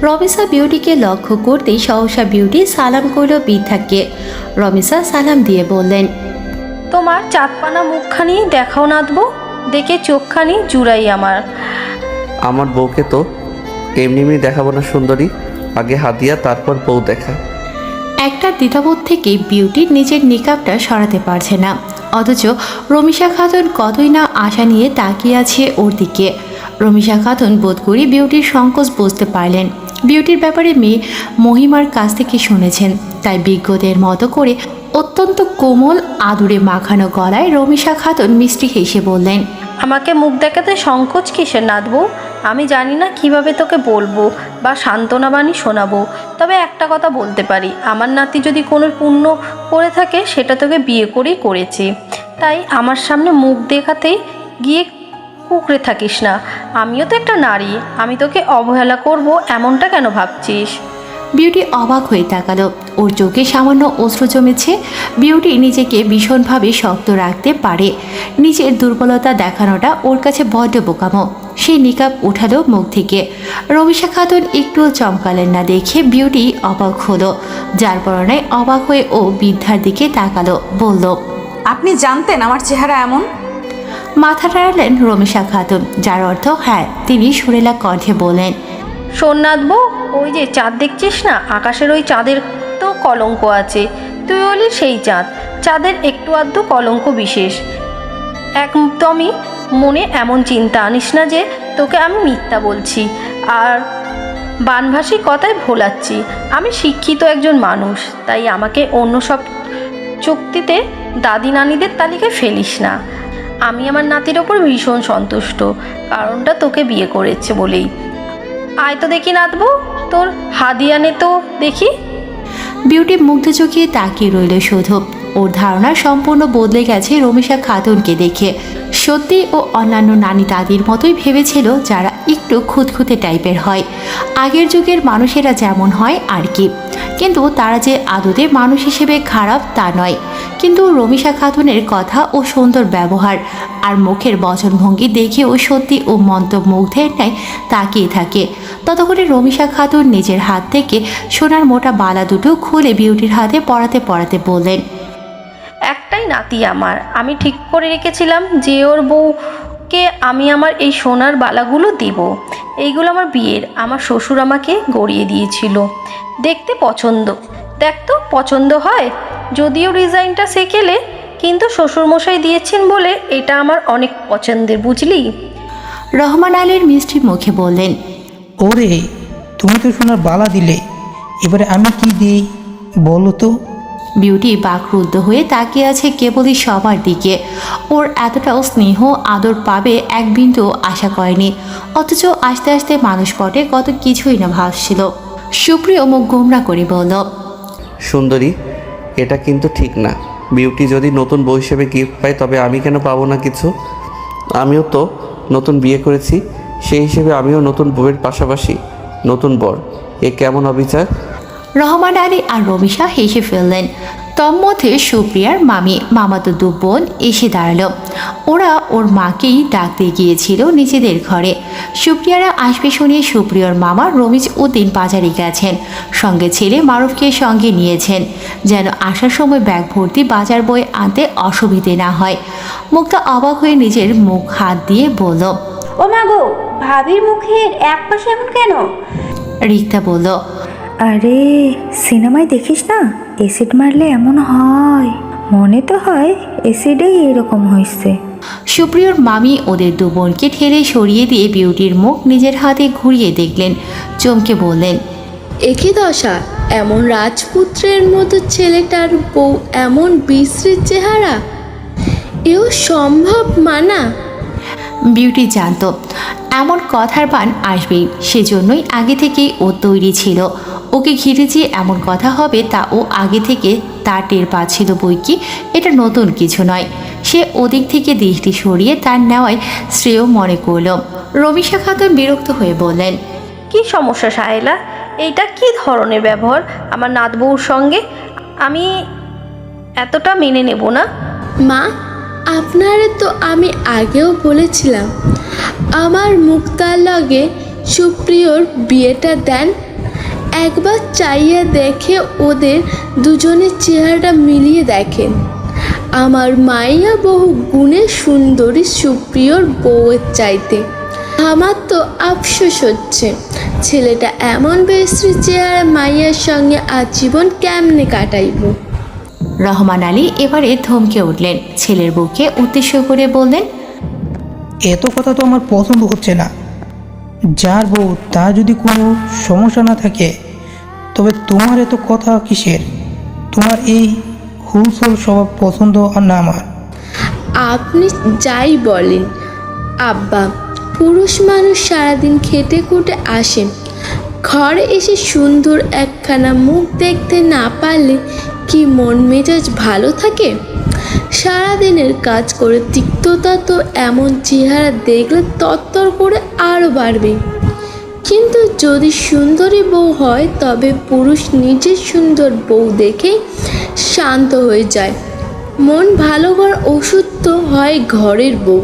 রমিসা বিউটিকে লক্ষ্য করতেই সহসা বিউটি সালাম করল বৃদ্ধাকে। রমিসা সালাম দিয়ে বললেন। তোমার চাঁদপানা মুখখানি দেখাও নাতবো, দেখে চোখখানি জুড়াই আমার। আমার বউকে তো এমনি এমনি দেখাবো না সুন্দরী, আগে হাদিয়া তারপর বউ দেখা। একটা দ্বিধাবোধ থেকে বিউটি নিজের নিকাবটা সরাতে পারছে না, অথচ রমিসা খাতুন কতই না আশা নিয়ে তাকিয়ে আছে ওর দিকে। রমিসা খাতুন বোধ করি বিউটির সংকোচ বুঝতে পারলেন। বিউটির ব্যাপারে মেয়ে মহিমার কাছ থেকে শুনেছেন, তাই বিজ্ঞদের মতো করে অত্যন্ত কোমল আদুরে মাখানো গলায় রমিসা খাতুন মিষ্টি হেসে বললেন। আমাকে মুখ দেখাতে সংকোচ কিসের নাতবো? আমি জানি না কিভাবে তোকে বলবো বা সান্ত্বনা বাণী শোনাবো, তবে একটা কথা বলতে পারি, আমার নাতি যদি কোনো পুণ্য করে থাকে সেটা তোকে বিয়ে করেই করেছে। তাই আমার সামনে মুখ দেখাতেই গিয়ে কুকড়ে থাকিস না। আমিও তো একটা নারী, আমি তোকে অবহেলা করব এমনটা কেন ভাবছিস? বিউটি অবাক হয়ে তাকালো। ওর চোখে সামান্য অশ্রু জমেছে। বিউটি নিজেকে ভীষণভাবে শক্ত রাখতে পারে। নিজের দুর্বলতা দেখানোটা ওর কাছে বড্ড বোকামো। সে নিকাব উঠালো মুখ থেকে। রমিশা খাতুন একটু চমকালেন না দেখে বিউটি অবাক হলো। যার পরনায় অবাক হয়ে ও বৃদ্ধার দিকে তাকালো, বলল, আপনি জানতেন আমার চেহারা এমন? মাথা নাড়ালেন রমিশা খাতুন, যার অর্থ হ্যাঁ। তিনি সুরেলা কণ্ঠে বললেন, সোননাথ বউ, ওই যে চাঁদ দেখছিস না, আকাশের ওই চাঁদের তো কলঙ্ক আছে। তুই হলি সেই চাঁদ। চাঁদের একটু আধটু কলঙ্ক বিশেষ। একদমই মনে এমন চিন্তা আনিস না যে তোকে আমি মিথ্যা বলছি আর বানভাসী কথায় ভোলাচ্ছি। আমি শিক্ষিত একজন মানুষ, তাই আমাকে অন্য সব চুক্তিতে দাদি নানিদের তালিকায় ফেলিস না। আমি আমার নাতির ওপর ভীষণ সন্তুষ্ট, কারণটা তোকে বিয়ে করেছে বলেই। আয় তো দেখি নাতবো, তোর হাদিয়ানে তো দেখি। বিউটি মুগ্ধ চোখে তাকিয়ে রইল শুধু। ওর ধারণা সম্পূর্ণ বদলে গেছে রমিশা খাতুনকে দেখে। সত্যি ও অন্যান্য নানি দাদির মতোই ভেবেছিল, যারা একটু খুঁতখুঁতে টাইপের হয়, আগের যুগের মানুষেরা যেমন হয় আর কি। কিন্তু তারা যে আদতে মানুষ হিসেবে খারাপ তা নয়। কিন্তু রমিশা খাতুনের কথা ও সুন্দর ব্যবহার আর মুখের বচনভঙ্গি দেখেও সত্যি ও মন্ত্রমুগ্ধের ন্যায় তাকিয়ে থাকে। ততক্ষণে রমিশা খাতুন নিজের হাত থেকে সোনার মোটা বালা দুটো খুলে বিউটির হাতে পরাতে পরাতে বললেন, একটাই নাতি আমার, আমি ঠিক করে রেখেছিলাম যে ওর বউকে আমি আমার এই সোনার বালাগুলো দিব। এইগুলো আমার বিয়ের আমার শ্বশুর আমাকে গড়িয়ে দিয়েছিল। দেখতে পছন্দ, দেখ তো পছন্দ হয়। যদিও ডিজাইনটা সেকেলে, কিন্তু শ্বশুরমশাই দিয়েছেন বলে এটা আমার অনেক পছন্দের, বুঝলি? রহমান আলীর মিষ্টি মুখে বললেন, ওরে, তুমি তো সোনার বালা দিলে, এবারে আমি কি দিই বলো তো? বিউটি বাকরুদ্ধ হয়ে তাকিয়ে আছে কেবলই সবার দিকে। ওর এতটাও স্নেহ আদর পাবে এক বিন্দু আশা করেনি, অথচ আস্তে আস্তে মানুষ পটে কত কিছুই না ভাসছিল। সুপ্রিয় মুখ গোমরা করে বলল, সুন্দরী, এটা কিন্তু ঠিক না। বিউটি যদি নতুন বউ হিসেবে গিফট পায় তবে আমি কেন পাবো না কিছু? আমিও তো নতুন বিয়ে করেছি, সেই হিসেবে আমিও নতুন বউয়ের পাশাপাশি নতুন বর। এ কেমন অবিচার? রহমান আলী আর রমিশা হেসে ফেললেন। তন্মধ্যে সুপ্রিয়ার মামাতো দু বোন এসে দাঁড়ালো। ওরা ওর মাকেই ডাকতে গিয়েছিল নিজেদের ঘরে। সুপ্রিয়ারা আসবে শুনিয়ে সুপ্রিয়র মামা রমিজ উদ্দিন বাজারে গেছেন, সঙ্গে ছেলে মারুফকে সঙ্গে নিয়েছেন, যেন আসার সময় ব্যাগ ভর্তি বাজার বই আনতে অসুবিধে না হয়। মুখটা অবাক হয়ে নিজের মুখ হাত দিয়ে বলল, ও মা গো, ভাবির মুখের এক পাশে এমন কেন? রিক্তা বলল, আরে সিনেমায় দেখিস না, অ্যাসিড মারলে এমন হয়। মনে তো হয় অ্যাসিডেই এরকম হয়েছে। সুপ্রিয়র মামি ওদের দু বোনকে ঠেলে সরিয়ে দিয়ে বিউটির মুখ নিজের হাতে ঘুরিয়ে দেখলেন, চমকে বললেন, একই দশা, এমন রাজপুত্রের মতো ছেলেটার বউ এমন বিশ্রী চেহারা, এও সম্ভব মানা? বিউটি জানত এমন কথার বান আসবেই, সেজন্যই আগে থেকেই ও তৈরি ছিল। ওকে ঘিরে যে এমন কথা হবে তা ও আগে থেকে তা টের পাচ্ছিল বই কি, এটা নতুন কিছু নয়। সে ওদিক থেকে দৃষ্টি সরিয়ে তার নেওয়ায় শ্রেয় মনে করল। রমিশা খাতুন বিরক্ত হয়ে বললেন, কি সমস্যা সাহেলা? এইটা কি ধরনের ব্যবহার আমার নাত বউর সঙ্গে? আমি এতটা মেনে নেব না। মা, আপনারে তো আমি আগেও বলেছিলাম আমার মুক্তার লগে সুপ্রিয়র বিয়েটা দেন। একবার চাইয়া দেখে ওদের দুজনের চেহারাটা মিলিয়ে দেখেন। আমার মাইয়া বহু গুণে সুন্দরী সুপ্রিয়র বউয়ের চাইতে। আমার তো আফসোস হচ্ছে, ছেলেটা এমন বিশ্রী চেহারা মাইয়ার সঙ্গে আজীবন কেমনে কাটাইব। রহমান আলী এবারে থমকে উঠলেন, ছেলের বউকে উদ্দেশ্য করে বললেন, এত কথা তো আমার পছন্দ হচ্ছে না। যার বউ তার যদি কোনো সমস্যা না থাকে, তবে তোমার এত কথা কিসের? তোমার এই হুলসল স্বভাব পছন্দ না আমার। আপনি যাই বলেন আব্বা, পুরুষ মানুষ সারাদিন খেটে খুটে আসে, ঘরে এসে সুন্দর একখানা মুখ দেখতে না পারলে কি মন মেজাজ ভালো থাকে? সারাদিনের কাজ করে তিক্ততা তো এমন চেহারা দেখলে তত্তর করে আরও বাড়বে। কিন্তু যদি সুন্দরী বউ হয় তবে পুরুষ নিজের সুন্দর বউ দেখে শান্ত হয়ে যায়। মন ভালো করার ওষুধ তো হয় ঘরের বউ,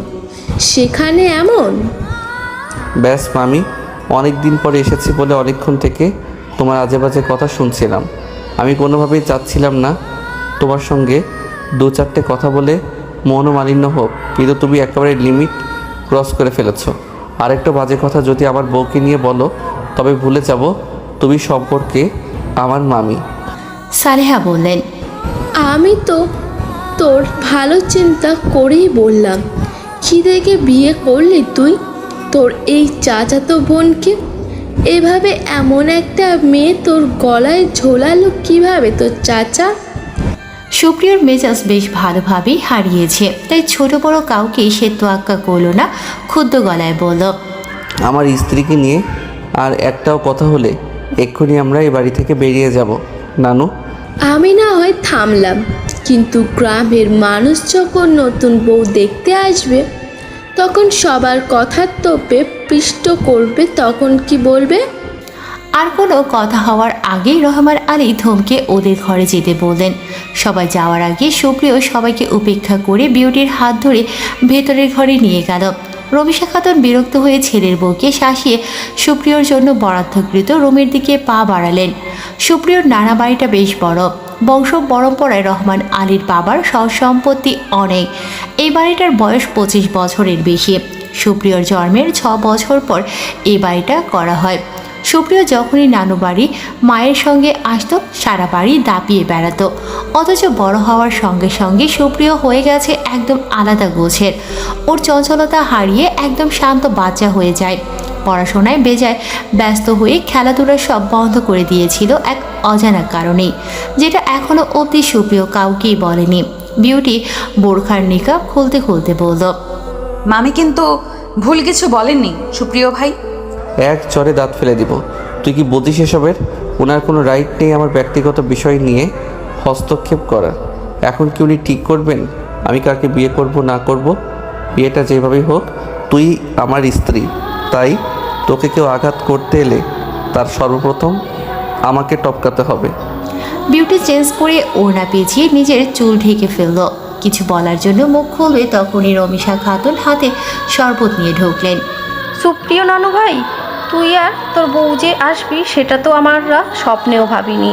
সেখানে এমন। ব্যাস মামি, অনেক দিন পরে এসেছি বলে অনেকক্ষণ থেকে তোমার আজে বাজে কথা শুনছিলাম। আমি কোনোভাবেই চাচ্ছিলাম না তোমার সঙ্গে দু চারটে কথা বলে মনোমালিন্য হোক, কিন্তু তুমি একেবারে লিমিট ক্রস করে ফেলেছো। আরেকটা বাজে কথা যদি আমার বউকে নিয়ে বলো তবে ভুলে যাব তুমি সম্পর্কে আমার মামি। সালেহা বললেন, আমি তো তোর ভালো চিন্তা করেই বললাম। কি দেখে বিয়ে করলি তুই তোর এই চাচাতো বোনকে? এভাবে এমন একটা মেয়ে তোর গলায় ঝোলালো কিভাবে তোর চাচা? সুপ্রিয়র মেজাজ বেশ ভালোভাবেই হারিয়েছে, তাই ছোট বড় কাউকে সে তোয়াক্কা করল না, ক্ষুদ্র গলায় বলল, আমার স্ত্রীকে নিয়ে আর একটাও কথা হলে এক্ষুনি আমরা এই বাড়ি থেকে বেরিয়ে যাব নানু। আমি না হয় থামলাম, কিন্তু গ্রামের মানুষ যখন নতুন বউ দেখতে আসবে তখন সবার কথার তোপে পিষ্ট করবে, তখন কি বলবে? আর কোনো কথা হওয়ার আগেই রহমান আলী ধমকে ওদের ঘরে যেতে বললেন। সবাই যাওয়ার আগে সুপ্রিয় সবাইকে উপেক্ষা করে বিউটির হাত ধরে ভেতরের ঘরে নিয়ে গেল। রমিশা খাতুন বিরক্ত হয়ে ছেলের বউকে শাসিয়ে সুপ্রিয়র জন্য বরাদ্দকৃত রুমের দিকে পা বাড়ালেন। সুপ্রিয়র নানা বাড়িটা বেশ বড়, বংশ পরম্পরায় রহমান আলীর বাবার সব সম্পত্তি অনেক। এই বাড়িটার বয়স 25 বছরের বেশি। সুপ্রিয়র জন্মের 6 বছর পর এই বাড়িটা করা হয়। সুপ্রিয় যখনই নানু বাড়ি মায়ের সঙ্গে আসতো সারা বাড়ি দাপিয়ে বেড়াতো, অথচ বড় হওয়ার সঙ্গে সঙ্গে সুপ্রিয় হয়ে গেছে একদম আলাদা গোছের। ওর চঞ্চলতা হারিয়ে একদম শান্ত বাচ্চা হয়ে যায়। পড়াশোনায় বেজায় ব্যস্ত হয়ে খেলাধুলা সব বন্ধ করে দিয়েছিল এক অজানা কারণেই, যেটা এখনো অবধি সুপ্রিয় কাউকেই বলেনি। বিউটি বোরখার নিকাব খুলতে খুলতে বলল, মামি কিন্তু ভুল কিছু বলেননি সুপ্রিয় ভাই। এক চরে দাঁত ফেলে দিব। তুই কি বুঝিস এসবের? ওনার কোনো রাইট নেই আমার ব্যক্তিগত বিষয় নিয়ে হস্তক্ষেপ করার। এখন কি উনি ঠিক করবেন আমি কাকে বিয়ে করব না করব? বিয়েটা যেভাবেই হোক তুই আমার স্ত্রী, তাই তোকে কেউ আঘাত করতে এলে তার সর্বপ্রথম আমাকে টপকাতে হবে। বিউটি চেঞ্জ করে ওড়না পেঁচিয়ে নিজের চুল ঢেকে ফেলল। কিছু বলার জন্য মুখ খুলবে তখনই রমিশা খাতুন হাতে শরবত নিয়ে ঢুকলেন। সুপ্রিয় নানু ভাই, তুই আর তোর বউ যে আসবি সেটা তো আমরা স্বপ্নেও ভাবিনি।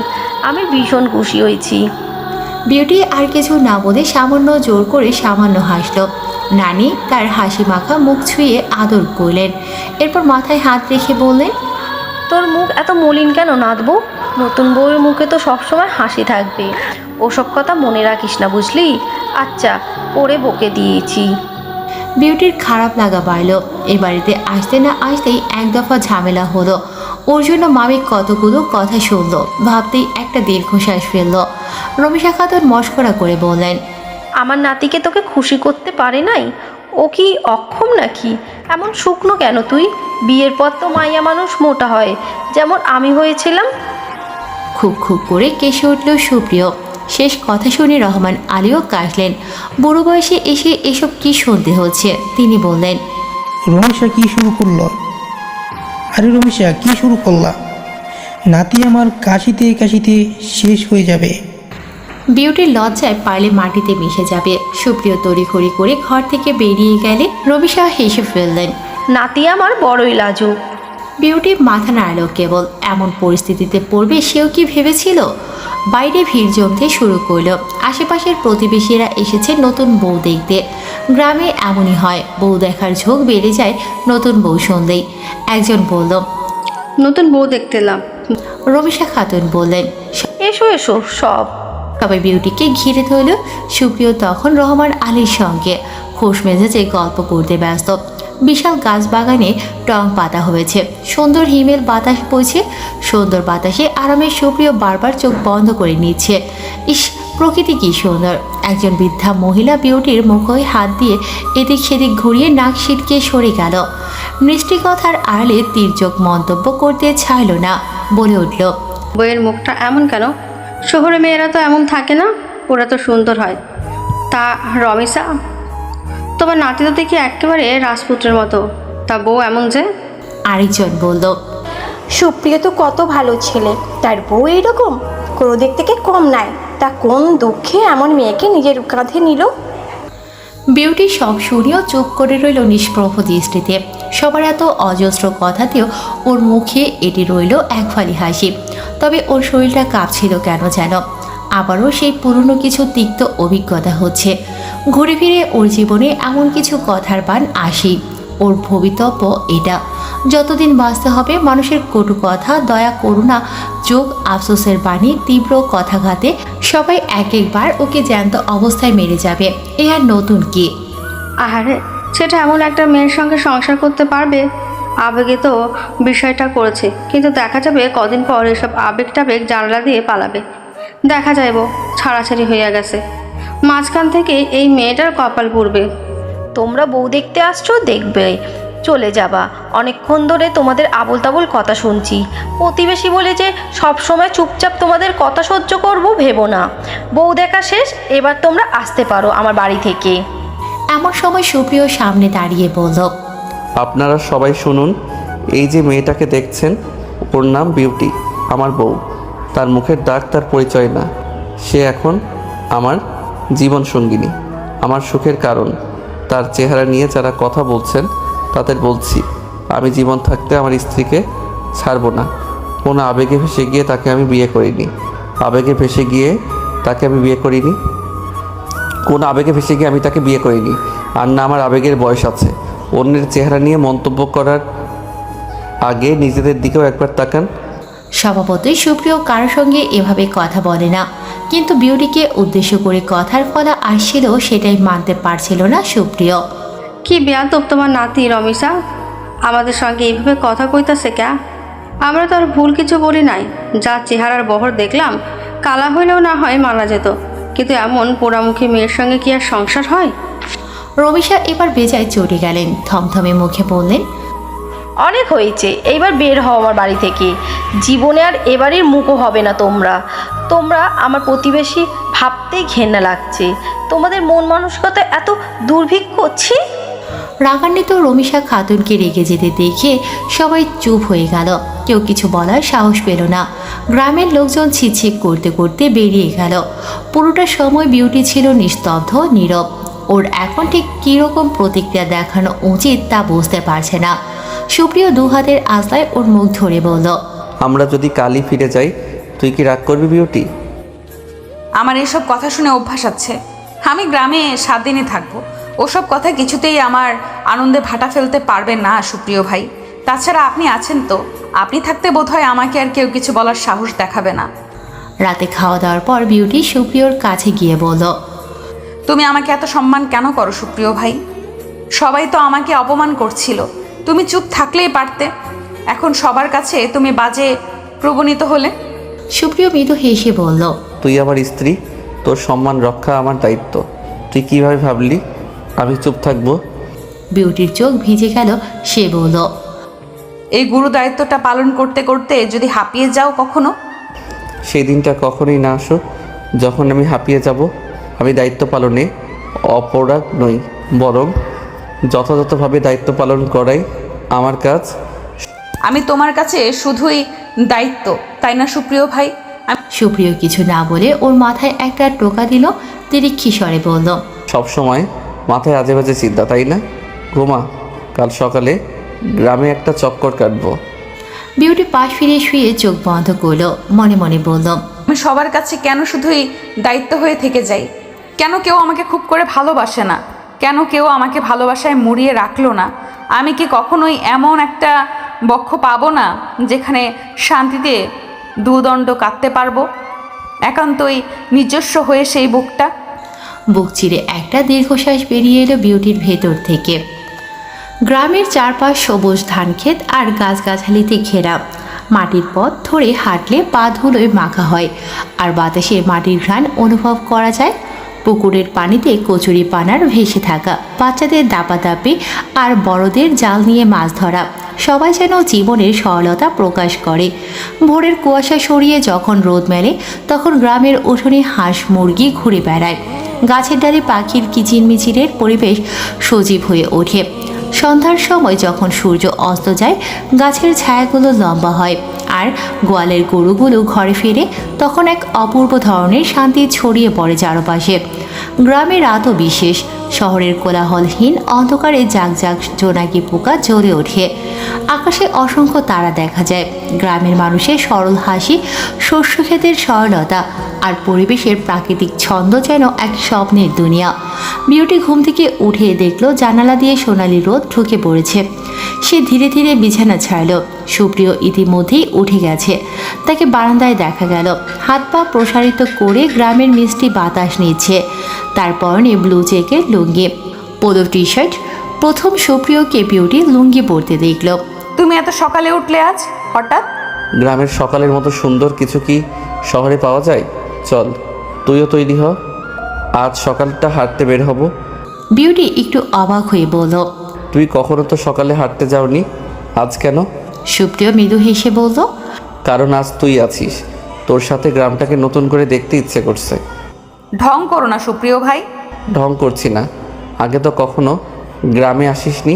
আমি ভীষণ খুশি হয়েছি। বিউটি আর কিছু না বলে সামান্য জোর করে সামান্য হাসল। নানি তার হাসি মাখা মুখ ছুঁয়ে আদর করলেন, এরপর মাথায় হাত রেখে বললেন, তোর মুখ এত মলিন কেন নাদবো? নতুন বউয়ের মুখে তো সবসময় হাসি থাকবে। ওসব কথা মনে রাখিস না, বুঝলি? আচ্ছা, পরে বকে দিয়েছি। বিউটির খারাপ লাগা বাড়ল। এ বাড়িতে আসতে না আসতেই এক দফা ঝামেলা হলো। ওর জন্য মামি কতগুলো কথা শুনল, ভাবতেই একটা দীর্ঘশ্বাস ফেলল। রমিশা খাতুন মস্করা করে বললেন, আমার নাতিকে তোকে খুশি করতে পারে নাই? ও কি অক্ষম নাকি? এমন শুকনো কেন তুই? বিয়ের পর তো মাইয়া মানুষ মোটা হয়, যেমন আমি হয়েছিলাম। খুব খুব করে কেসে উঠল সুপ্রিয়। শেষ কথা শুনে রহমান আলীও কাশলেন। বুড়ো বয়সে এসে এসব কি শুনতে হচ্ছে? তিনি বললেন, রমেশা কি শুরু করলো? আরে রমেশা কি শুরু করলা? নাতি আমার কাশিতে কাশিতে শেষ হয়ে যাবে। বিউটির লজ্জায় পারলে মাটিতে মিশে যাবে। সুপ্রিয় তড়িঘড়ি করে ঘর থেকে বেরিয়ে গেলে রমিশা হেসে ফেললেন। নাতি আমার বড়ই লাজুক। বিউটি মাথা নাড়ল কেবল। এমন পরিস্থিতিতে পড়বে সেও কি ভেবেছিল? বাইরে ভিড় জমতে শুরু করলো। আশেপাশের প্রতিবেশীরা এসেছে নতুন বউ দেখতে। গ্রামে এমনই হয়, বউ দেখার ঝোঁক বেড়ে যায় নতুন বউ শুনলেই। একজন বলল, নতুন বউ দেখতে এলাম। রমিশা খাতুন বললেন, এসো এসো সব। সবাই বিউটিকে ঘিরে ধরল। সুপ্রিয় তখন রহমান আলীর সঙ্গে খোশ মেজাজে গল্প করতে ব্যস্ত। বিশাল গাছ বাগানে টং পাতা হয়েছে, সুন্দর হিমেল বাতাস বইছে। সুন্দর বাতাসে আরামে সুপ্রিয় বারবার চোখ বন্ধ করে নিচ্ছে। ইস, প্রকৃতি কি সুন্দর! একজন বৃদ্ধা মহিলা বিউটির মুখে হাত দিয়ে এদিক সেদিক ঘুরিয়ে নাক সিটকে সরে গেল। মিষ্টি কথার আড়ালে তির্যক মন্তব্য করতে চাইল না, বলে উঠল, বইয়ের মুখটা এমন কেন? শহরে মেয়েরা তো এমন থাকে না, ওরা তো সুন্দর হয়। তা রমিসা, তোমার নাতি তো দেখি একেবারে রাজপুত্রের মতো, তা বউ এমন যে? আরেকজন বলল, সুপ্রিয়া তো কত ভালো ছেলে, তার বউ এইরকম? কোনো দিক থেকে কম নাই। তা কোন দুঃখে এমন মেয়েকে নিজের কাঁধে নিল? বিউটি সব শুনেও চুপ করে রইল নিষ্প্রভ দৃষ্টিতে। সবার এত অজস্র কথাতেও ওর মুখে এটি রইল একফালি হাসি। তবে ওর শরীরটা কাঁপছিল কেন যেন। আবারও সেই পুরনো কিছু তিক্ত অভিজ্ঞতা হচ্ছে। ঘুরে ফিরে ওর জীবনে এমন কিছু কথার বান আসি। ওর ভবিতব্য এটা, যতদিন বাঁচতে হবে মানুষের কটু কথা, দয়া, করুণা, চোখ, আফসোসের বাণী, তীব্র কথাঘাতে সবাই এক একবার ওকে জ্যান্ত অবস্থায় মেরে যাবে। এ আর নতুন কি? আহারে, সেটা এমন একটা মেয়ের সঙ্গে সংসার করতে পারবে? আবেগে তো বিষয়টা করেছে, কিন্তু দেখা যাবে কদিন পর এসব আবেগ টাবেগ জানলা দিয়ে পালাবে। দেখা যাইব ছাড়াছাড়ি হইয়া গেছে, মাঝখান থেকে এই মেয়েটার কপাল পুড়বে। তোমরা বউ দেখতে আসছো, দেখবে চলে যাবা। অনেকক্ষণ ধরে তোমাদের আবোল তাবোল কথা শুনছি। প্রতিবেশী বলে যে সব সময় চুপচাপ তোমাদের কথা সহ্য করব ভেবো না। বউ দেখা শেষ, এবার তোমরা আসতে পারো আমার বাড়ি থেকে। এমন সময় সুপ্রিয় সামনে দাঁড়িয়ে বলল, আপনারা সবাই শুনুন, এই যে মেয়েটাকে দেখছেন, ওর নাম বিউটি, আমার বউ। তার মুখের দাগ তার পরিচয় না, সে এখন আমার জীবন সঙ্গিনী, আমার সুখের কারণ। তার চেহারা নিয়ে যারা কথা বলছেন তাদের বলছি, আমি জীবন থাকতে আমার স্ত্রীকে ছাড়বো না। কোনো আবেগে ভেসে গিয়ে তাকে আমি বিয়ে করিনি। আবেগে ভেসে গিয়ে তাকে আমি বিয়ে করিনি। কোনো আবেগে ভেসে গিয়ে আমি তাকে বিয়ে করিনি। আর না আমার আবেগের বয়স আছে। অন্যের চেহারা নিয়ে মন্তব্য করার আগে নিজেদের দিকেও একবার তাকান। স্বভাবতই সুপ্রিয় কারোর সঙ্গে এভাবে কথা বলে না, কিন্তু বিউটিকে উদ্দেশ্য করে কথার ফলা আসছিল, সেটাই মানতে পারছিল না সুপ্রিয়। কি বেয়াদব তোমার নাতি রমিসা, আমাদের সঙ্গে এইভাবে কথা কইতাছে ক্যা? আমরা তো আর ভুল কিছু বলি নাই। যা চেহারার বহর দেখলাম, কালা হইলেও না হয় মানা যেত, কিন্তু এমন পোড়ামুখী মেয়ের সঙ্গে কি আর সংসার হয়? রমিশা এবার বেজায় চটে গেলেন, থমথমে মুখে বললেন, অনেক হয়েছে, এইবার বের হও আমার বাড়ি থেকে। জীবনে আর এবারের মুখও হবে না তোমরা। তোমরা আমার প্রতিবেশী ভাবতেই ঘেন্না লাগছে। তোমাদের মন মানসিকতা এত দুর্ভিক্ষ ছি। রাগান্বিত রমিশা খাতুনকে রেগে যেতে দেখে সবাই চুপ হয়ে গেল। কেউ কিছু বলার সাহস পেল না। গ্রামের লোকজন ছিছিক করতে করতে বেরিয়ে গেল। পুরোটা সময় বিউটি ছিল নিস্তব্ধ, নীরব। ওর এখন ঠিক কীরকম প্রতিক্রিয়া দেখানো উচিত তা বুঝতে পারছে না। সুপ্রিয় দু হাতের আজলায় ওর মুখ ধরে বলল, আমরা যদি কালই ফিরে যাই, তুই কি রাগ করবি বিউটি? আমার এসব কথা শুনে অভ্যাস আছে। আমি গ্রামে 7 দিনে থাকবো। ওসব কথা কিছুতেই আমার আনন্দে ভাটা ফেলতে পারবে না সুপ্রিয় ভাই। তাছাড়া আপনি আছেন তো, আপনি থাকতে বোধহয় আমাকে আর কেউ কিছু বলার সাহস দেখাবে না। রাতে খাওয়া দাওয়ার পর বিউটি সুপ্রিয়র কাছে গিয়ে বলল, তুমি আমাকে এত সম্মান কেন করো সুপ্রিয় ভাই? সবাই তো আমাকে অপমান করছিল, তুমি চুপ থাকলেই পারতে। এখন সবার কাছে তুমি বাজে প্রবণিত হলে। সুপ্রিয় মৃদু হেসে বলল, তুই আমার স্ত্রী, তোর সম্মান রক্ষা আমার দায়িত্ব। তুই কিভাবে ভাবলি আমি চুপ থাকবো? বিউটির চোখ ভিজে গেল। সে বলল, এই গুরু দায়িত্বটা পালন করতে করতে যদি হাঁপিয়ে যাও কখনো? সেই দিনটা কখনোই না আসুক যখন আমি হাঁপিয়ে যাব। আমি দায়িত্ব পালনে অপরাগ নই, বরং যথাযথভাবে দায়িত্ব পালন করাই আমার কাজ। আমি তোমার কাছে শুধুই দায়িত্ব, তাই না সুপ্রিয় ভাই? সুপ্রিয় কিছু না বলে ওর মাথায় একটা টোকা দিল। তিরিক্ষি স্বরে বলল, সব সময় মাথায় আজে বাজে চিন্তা, তাই না? ঘুমা, কাল সকালে গ্রামে একটা চক্কর কাটবো। বিউটি পাশ ফিরে শুয়ে চোখ বন্ধ করলো। মনে মনে বলল, আমি সবার কাছে কেন শুধুই দায়িত্ব হয়ে থেকে যাই? কেন কেউ আমাকে খুব করে ভালোবাসে না? কেন কেউ আমাকে ভালোবাসায় মুড়িয়ে রাখলো না? আমি কি কখনোই এমন একটা বক্ষ পাবো না যেখানে শান্তিতে দুদণ্ড কাটতে পারবো, একান্তই নিজস্ব হয়ে সেই বুকটা? বুক চিরে একটা দীর্ঘশ্বাস বেরিয়ে এলো বিউটির ভেতর থেকে। গ্রামের চারপাশ সবুজ ধানক্ষেত আর গাছগাছালিতে ঘেরা। মাটির পথ ধরে হাঁটলে পা ধুলোয় মাখা হয়, আর বাতাসে মাটির ঘ্রাণ অনুভব করা যায়। পুকুরের পানিতে কচুরি পানার ভেসে থাকা, বাচ্চাদের দাপাদাপি আর বড়দের জাল নিয়ে মাছ ধরা, সবাই যেন জীবনের সরলতা প্রকাশ করে। ভোরের কুয়াশা সরিয়ে যখন রোদ মেলে তখন গ্রামের উঠোনে হাঁস মুরগি ঘুরে বেড়ায়, গাছের ডালে পাখির কিচিরমিচিরের পরিবেশ সজীব হয়ে ওঠে। সন্ধ্যার সময় যখন সূর্য অস্ত যায় গাছের ছায়াগুলো লম্বা হয় আর গোয়ালের গরুগুলো ঘরে ফিরে, তখন এক অপূর্ব ধরনের শান্তি ছড়িয়ে পড়ে চারপাশে। গ্রামের রাতও বিশেষ, শহরের কোলাহলহীন অন্ধকারে জাগ জাগ জোনাকি পোকা জ্বলে ওঠে, আকাশে অসংখ্য তারা দেখা যায়। গ্রামের মানুষের সরল হাসি, শস্য ক্ষেতের সরলতা আর পরিবেশের প্রাকৃতিক ছন্দ যেন এক স্বপ্নের দুনিয়া। বিউটি ঘুম থেকে উঠে দেখলো জানালা দিয়ে সোনালি রোদ ঢুকে পড়েছে। সে ধীরে ধীরে বিছানা ছাড়ল। সুপ্রিয় ইতিমধ্যেই উঠে গেছে, তাকে বারান্দায় দেখা গেল, হাত পা প্রসারিত করে গ্রামের মিষ্টি বাতাস নিচ্ছে। তার পরনে ব্লু চেকের লুঙ্গি, পোলো টি শার্ট। প্রথম সুপ্রিয়কে বিউটি লুঙ্গি পরতে দেখল। তুমি এত সকালে উঠলে আজ হঠাৎ? গ্রামের সকালের মতো সুন্দর কিছু কি শহরে পাওয়া যায়? চল, তুইও তৈরি হ, আজ সকালটা হাঁটতে বের হব। বিউটি একটু অবাক হয়ে বলল, তুই কখনো তো সকালে হাঁটতে যাওনি, আজ কেন? সুপ্রিয় মৃদু হেসে বলল, কারণ আজ তুই আছিস, তোর সাথে গ্রামটাকে নতুন করে দেখতে ইচ্ছে করছে। ঢং করো না সুপ্রিয় ভাই। ঢং করছি না, আগে তো কখনো গ্রামে আসিসনি,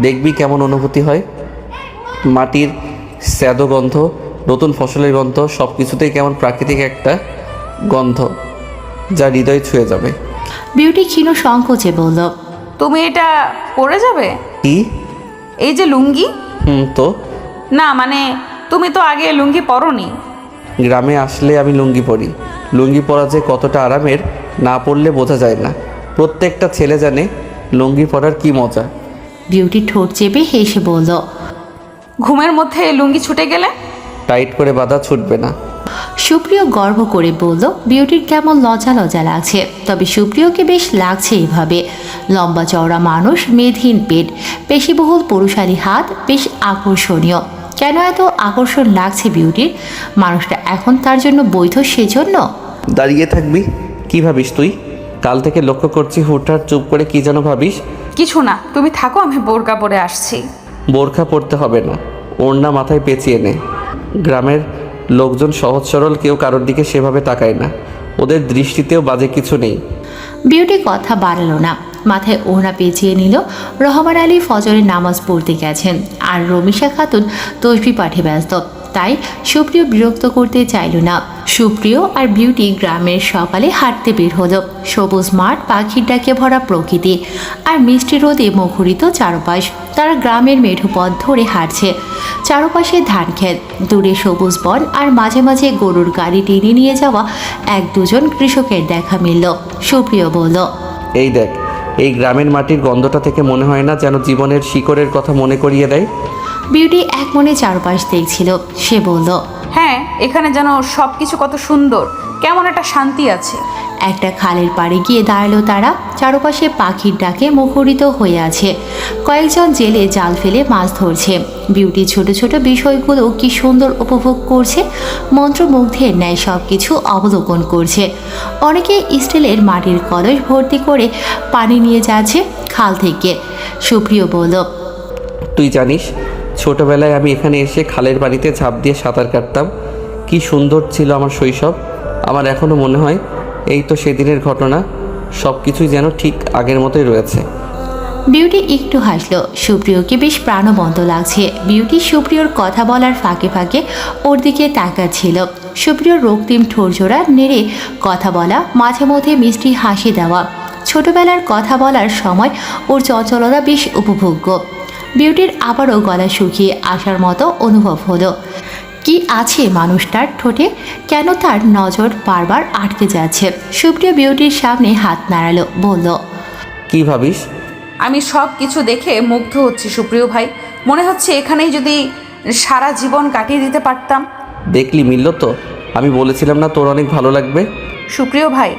দেখবি কেমন অনুভূতি হয়। মাটির স্যাদো গন্ধ, নতুন ফসলের গন্ধ, সব কিছুতেই কেমন প্রাকৃতিক একটা গন্ধ যা হৃদয় ছুঁয়ে যাবে। বিউটি ক্ষীণ সংকোচে বলল, তুমি এটা পরে যাবে? কি? এই যে লুঙ্গি। তো না মানে তুমি তো আগে লুঙ্গি পরোনি। গ্রামে আসলে আমি লুঙ্গি পরি, লুঙ্গি পরা যে কতটা আরামের না পরলে বোঝা যায় না। প্রত্যেকটা ছেলে জানে লুঙ্গি পরার কি মজা। বিউটি ঠোঁট চেপে হেসে বলল, ঘুমের মধ্যে লুঙ্গি ছুটে গেলে? টাইট করে বাঁধা ছুটবে না। সুপ্রিয় গর্ব করে বলল, বিউটির কেমন লজ্জা লজ্জা লাগছে, তবে সুপ্রিয়কে বেশ লাগছে এভাবে। লম্বা চওড়া মানুষ, মেদহীন পেট, পেশিবহুল পুরুষালী হাত, বেশ আকর্ষণীয়। কেন এত আকর্ষণ লাগছে বিউটির? মানুষটা এখন তার জন্য বৈধ সেজন্য? দাঁড়িয়ে থাকবি? কি ভাবিস তুই? কাল থেকে লক্ষ্য করছি হুটহাট চুপ করে কি যেন ভাবিস। কিছু না, তুমি থাকো, আমি বোরকা পরে আসছি। বোরখা পরতে হবে না, ওড়না মাথায় পেঁচিয়ে নে। গ্রামের লোকজন সহজ সরল, কেউ কারোর দিকে সেভাবে তাকায় না, ওদের দৃষ্টিতেও বাজে কিছু নেই। বিউটি কথা বাড়ালো না, মাথায় ওড়না পেঁচিয়ে নিল। রহমান আলী ফজরের নামাজ পড়তে গেছেন আর রমিশা খাতুন তসবিহ পাঠে ব্যস্ত, তাই সুপ্রিয় বিরক্ত করতে চাইল না। সুপ্রিয় আর বিউটি গ্রামের সকালে হাঁটতে বের হলো। সবুজ মাঠ, পাখির ডাকে ভরা প্রকৃতি আর মিষ্টি রোদে মুখরিত চারপাশ। তারা গ্রামের মেঠো পথ ধরে হাঁটছে, চারপাশে ধান ক্ষেত, দূরে সবুজ বন আর মাঝে মাঝে গরুর গাড়ি টেনে নিয়ে যাওয়া এক দুজন কৃষকের দেখা মিলল। সুপ্রিয় বলল, এই দেখ, এই গ্রামের মাটির গন্ধটা থেকে মনে হয় না যেন জীবনের শিকড়ের কথা মনে করিয়ে দেয়? বিউটি এক মনে চারপাশ দেখছিল। সে বলল, হ্যাঁ, এখানে যেন সব কিছু কত সুন্দর, কেমন একটা শান্তি আছে। একটা খালের পাড়ে গিয়ে দাঁড়ালো তারা। চারপাশে পাখির ডাকে মুখরিত হয়ে আছে, কয়েকজন জেলে জাল ফেলে মাছ ধরছে। বিউটি ছোট ছোট বিষয়গুলো কি সুন্দর উপভোগ করছে, মন্ত্রমুগ্ধের ন্যায় সব কিছু অবলোকন করছে। অনেকে স্টিলের মাটির কলস ভর্তি করে পানি নিয়ে যাচ্ছে খাল থেকে। সুপ্রিয় বলল, তুই জানিস ছোটবেলায় আমি এখানে এসে খালের পানিতে ঝাঁপ দিয়ে সাঁতার কাটতাম, কি সুন্দর ছিল আমার শৈশব। আমার এখনও মনে হয় এই তো সেদিনের ঘটনা, সব কিছুই যেন ঠিক আগের মতোই রয়েছে। বিউটি একটু হাসলো। সুপ্রিয়কে বেশ প্রাণবন্ত লাগছে। বিউটি সুপ্রিয়র কথা বলার ফাঁকে ফাঁকে ওর দিকে তাকাচ্ছিল। সুপ্রিয়র রক্তিম ঠোরজোড়া নেড়ে কথা বলা, মাঝে মধ্যে মিষ্টি হাসি দেওয়া, ছোটবেলার কথা বলার সময় ওর চঞ্চলতা বেশ উপভোগ্য। বিউটির আবারও গলা শুকিয়ে আসার মতো অনুভব হলো। কি আছে মানুষটার ঠোঁটে, কেন তার নজর বারবার আটকে যাচ্ছে? সুপ্রিয় বিউটির সামনে হাত নাড়ালো, বলল, কি ভাবিস? আমি সব কিছু দেখে মুগ্ধ হচ্ছি সুপ্রিয় ভাই। মনে হচ্ছে এখানেই যদি সারা জীবন কাটিয়ে দিতে পারতাম। দেখলি মিলল তো, আমি বলেছিলাম না তোর অনেক ভালো লাগবে। সুপ্রিয় ভাই,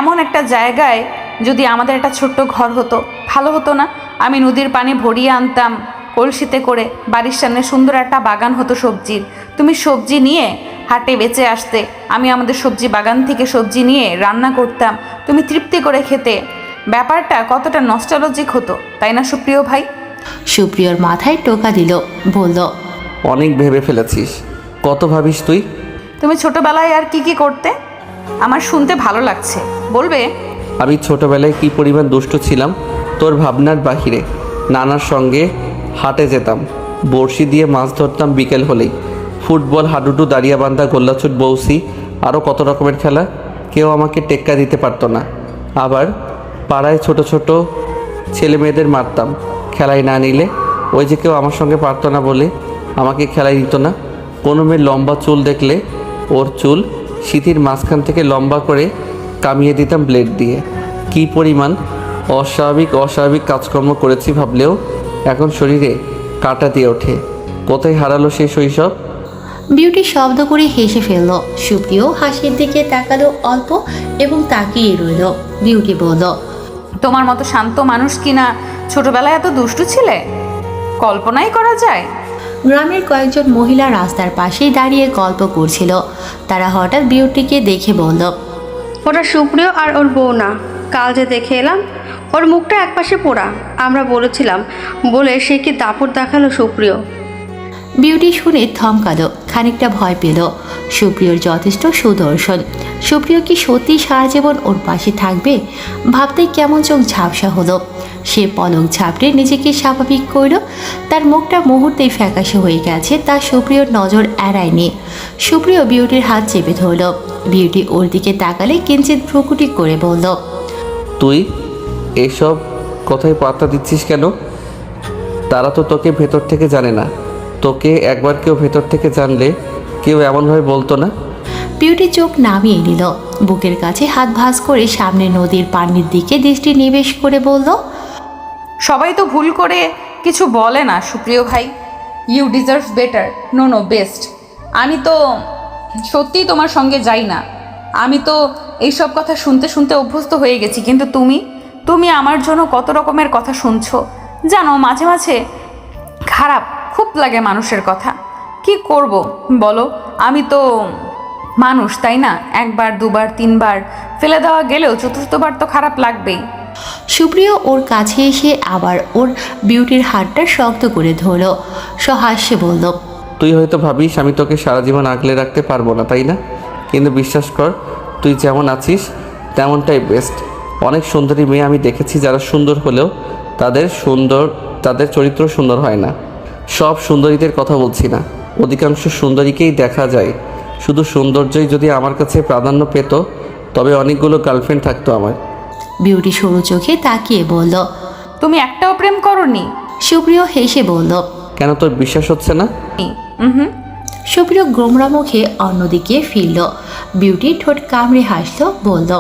এমন একটা জায়গায় যদি আমাদের একটা ছোট্ট ঘর হতো, ভালো হতো না? আমি নদীর পানি ভরিয়ে আনতাম কলসিতে করে, বাড়ির সামনে সুন্দর একটা বাগান হতো সবজির। তুমি সবজি নিয়ে হাটে বেচে আসতে, আমি আমাদের সবজি বাগান থেকে সবজি নিয়ে রান্না করতাম, তুমি তৃপ্তি করে খেতে। ব্যাপারটা কতটা নস্টালজিক হতো, তাই না সুপ্রিয় ভাই? সুপ্রিয়র মাথায় টোকা দিল, বলল, অনেক ভেবে ফেলেছিস। কত ভাবিস তুই? তুমি ছোটবেলায় আর কি কি করতে? আমার শুনতে ভালো লাগছে, বলবে? আমি ছোটবেলায় কি পরিমাণ দুষ্ট ছিলাম তোর ভাবনার বাহিরে। নানার সঙ্গে হাটে যেতাম, বড়শি দিয়ে মাছ ধরতাম বিকেল হলেই। ফুটবল, হাডুডু, দাঁড়িয়াবান্ধা, গোল্লাছুট, বৌসি, আরও কত রকমের খেলা। কেউ আমাকে টেক্কা দিতে পারতো না। আবার পাড়ায় ছোট ছোট ছেলে মেয়েদের মারতাম খেলায় না নিলে। ওই যে কেউ আমার সঙ্গে পারতো না বলে আমাকে খেলায় দিত না। কোনো মেয়ের লম্বা চুল দেখলে ওর চুল সিঁথির মাঝখান থেকে লম্বা করে কামিয়ে দিতাম ব্লেড দিয়ে। কী পরিমাণ অস্বাভাবিক কাজকর্ম করেছি ভাবলেও এখন শরীরে কাঁটা দিয়ে ওঠে। কোথায় হারালো সেই শৈশব? বিউটি শব্দ করে হেসে ফেলল। সুপ্রিয় হাসির দিকে তাকালো অল্প এবং তাকিয়ে রইল। বিউটি বলল, তোমার মতো শান্ত মানুষ কিনা ছোটবেলায় এত দুষ্টু ছিলে, কল্পনাই করা যায়। গ্রামের কয়েকজন মহিলা রাস্তার পাশেই দাঁড়িয়ে গল্প করছিল। তারা হঠাৎ বিউটিকে দেখে বলল, ওটা সুপ্রিয় আর ওর বউ না? কাল যে দেখে এলাম, ওর মুখটা একপাশে পোড়া। আমরা বলেছিলাম বলে সে কি দাপট দেখালো সুপ্রিয়। বিউটি শুনে থমকালো, খানিকটা ভয় পেল। সুপ্রিয়র যথেষ্ট সুদর্শন। সুপ্রিয় কি সত্যি সারা জীবন ওর পাশে থাকবে? ভাবতে কেমন চোখ ঝাপসা হলো। সে পলক ঝাপড়ে নিজেকে স্বাভাবিক করল। তার মুখটা মুহূর্তেই ফ্যাকাশে হয়ে গেছে, তা সুপ্রিয়র নজর এড়ায়নি। সুপ্রিয় বিউটির হাত চেপে ধরল। বিউটি ওর দিকে তাকালে কিঞ্চিত ভ্রুকুটি করে বলল, তুই এসব কথায় পাত্তা দিচ্ছিস কেন? তারা তো তোকে ভেতর থেকে জানে না। তোকে একবার কেউ ভেতর থেকে জানলে কেউ এমনভাবে বলতো না। বিউটি চোখ নামিয়ে নিল। বুকের কাছে হাত ভাঁজ করে সামনে নদীর পানির দিকে দৃষ্টি নিবেশ করে বলল, সবাই তো ভুল করে কিছু বলে না সুপ্রিয় ভাই। You deserve better, no best. আমি তো সত্যিই তোমার সঙ্গে যাই না। আমি তো এইসব কথা শুনতে শুনতে অভ্যস্ত হয়ে গেছি, কিন্তু তুমি আমার জন্য কত রকমের কথা শুনছো জানো। মাঝে মাঝে খারাপ খুব লাগে মানুষের কথা। কি করব বলো, আমি তো মানুষ, তাই না? একবার, দুবার, তিনবার ফেলে দেওয়া গেলেও চতুর্থবার তো খারাপ লাগবেই। সুপ্রিয় ওর কাছে এসে আবার ওর বিউটির হাতটা শক্ত করে ধরল। সহাস্যে বলল, তুই হয়তো ভাবিস আমি তোকে সারা জীবন আগলে রাখতে পারবো না, তাই না? কিন্তু বিশ্বাস কর, তুই যেমন আছিস তেমনটাই বেস্ট। অনেক সুন্দরী মেয়ে আমি দেখেছি যারা সুন্দর হলেও তাদের চরিত্র সুন্দর হয় না। সব সুন্দরীদের কথা বলছি না, অধিকাংশ সুন্দরীকেই দেখা যায়। শুধু সৌন্দর্যই যদি আমার কাছে প্রাধান্য পেত তবে অনেকগুলো গার্লফ্রেন্ড থাকতো আমার। বিউটি সরু চোখে তাকিয়ে বলল, তুমি একটাও প্রেম করনি? সুপ্রিয় হেসে বলল, কেন তোর বিশ্বাস হচ্ছে না? সুপ্রিয় গোমরা মুখে অন্যদিকে ফিরল। বিউটি ঠোঁট কামড়ে হাসল, বলল,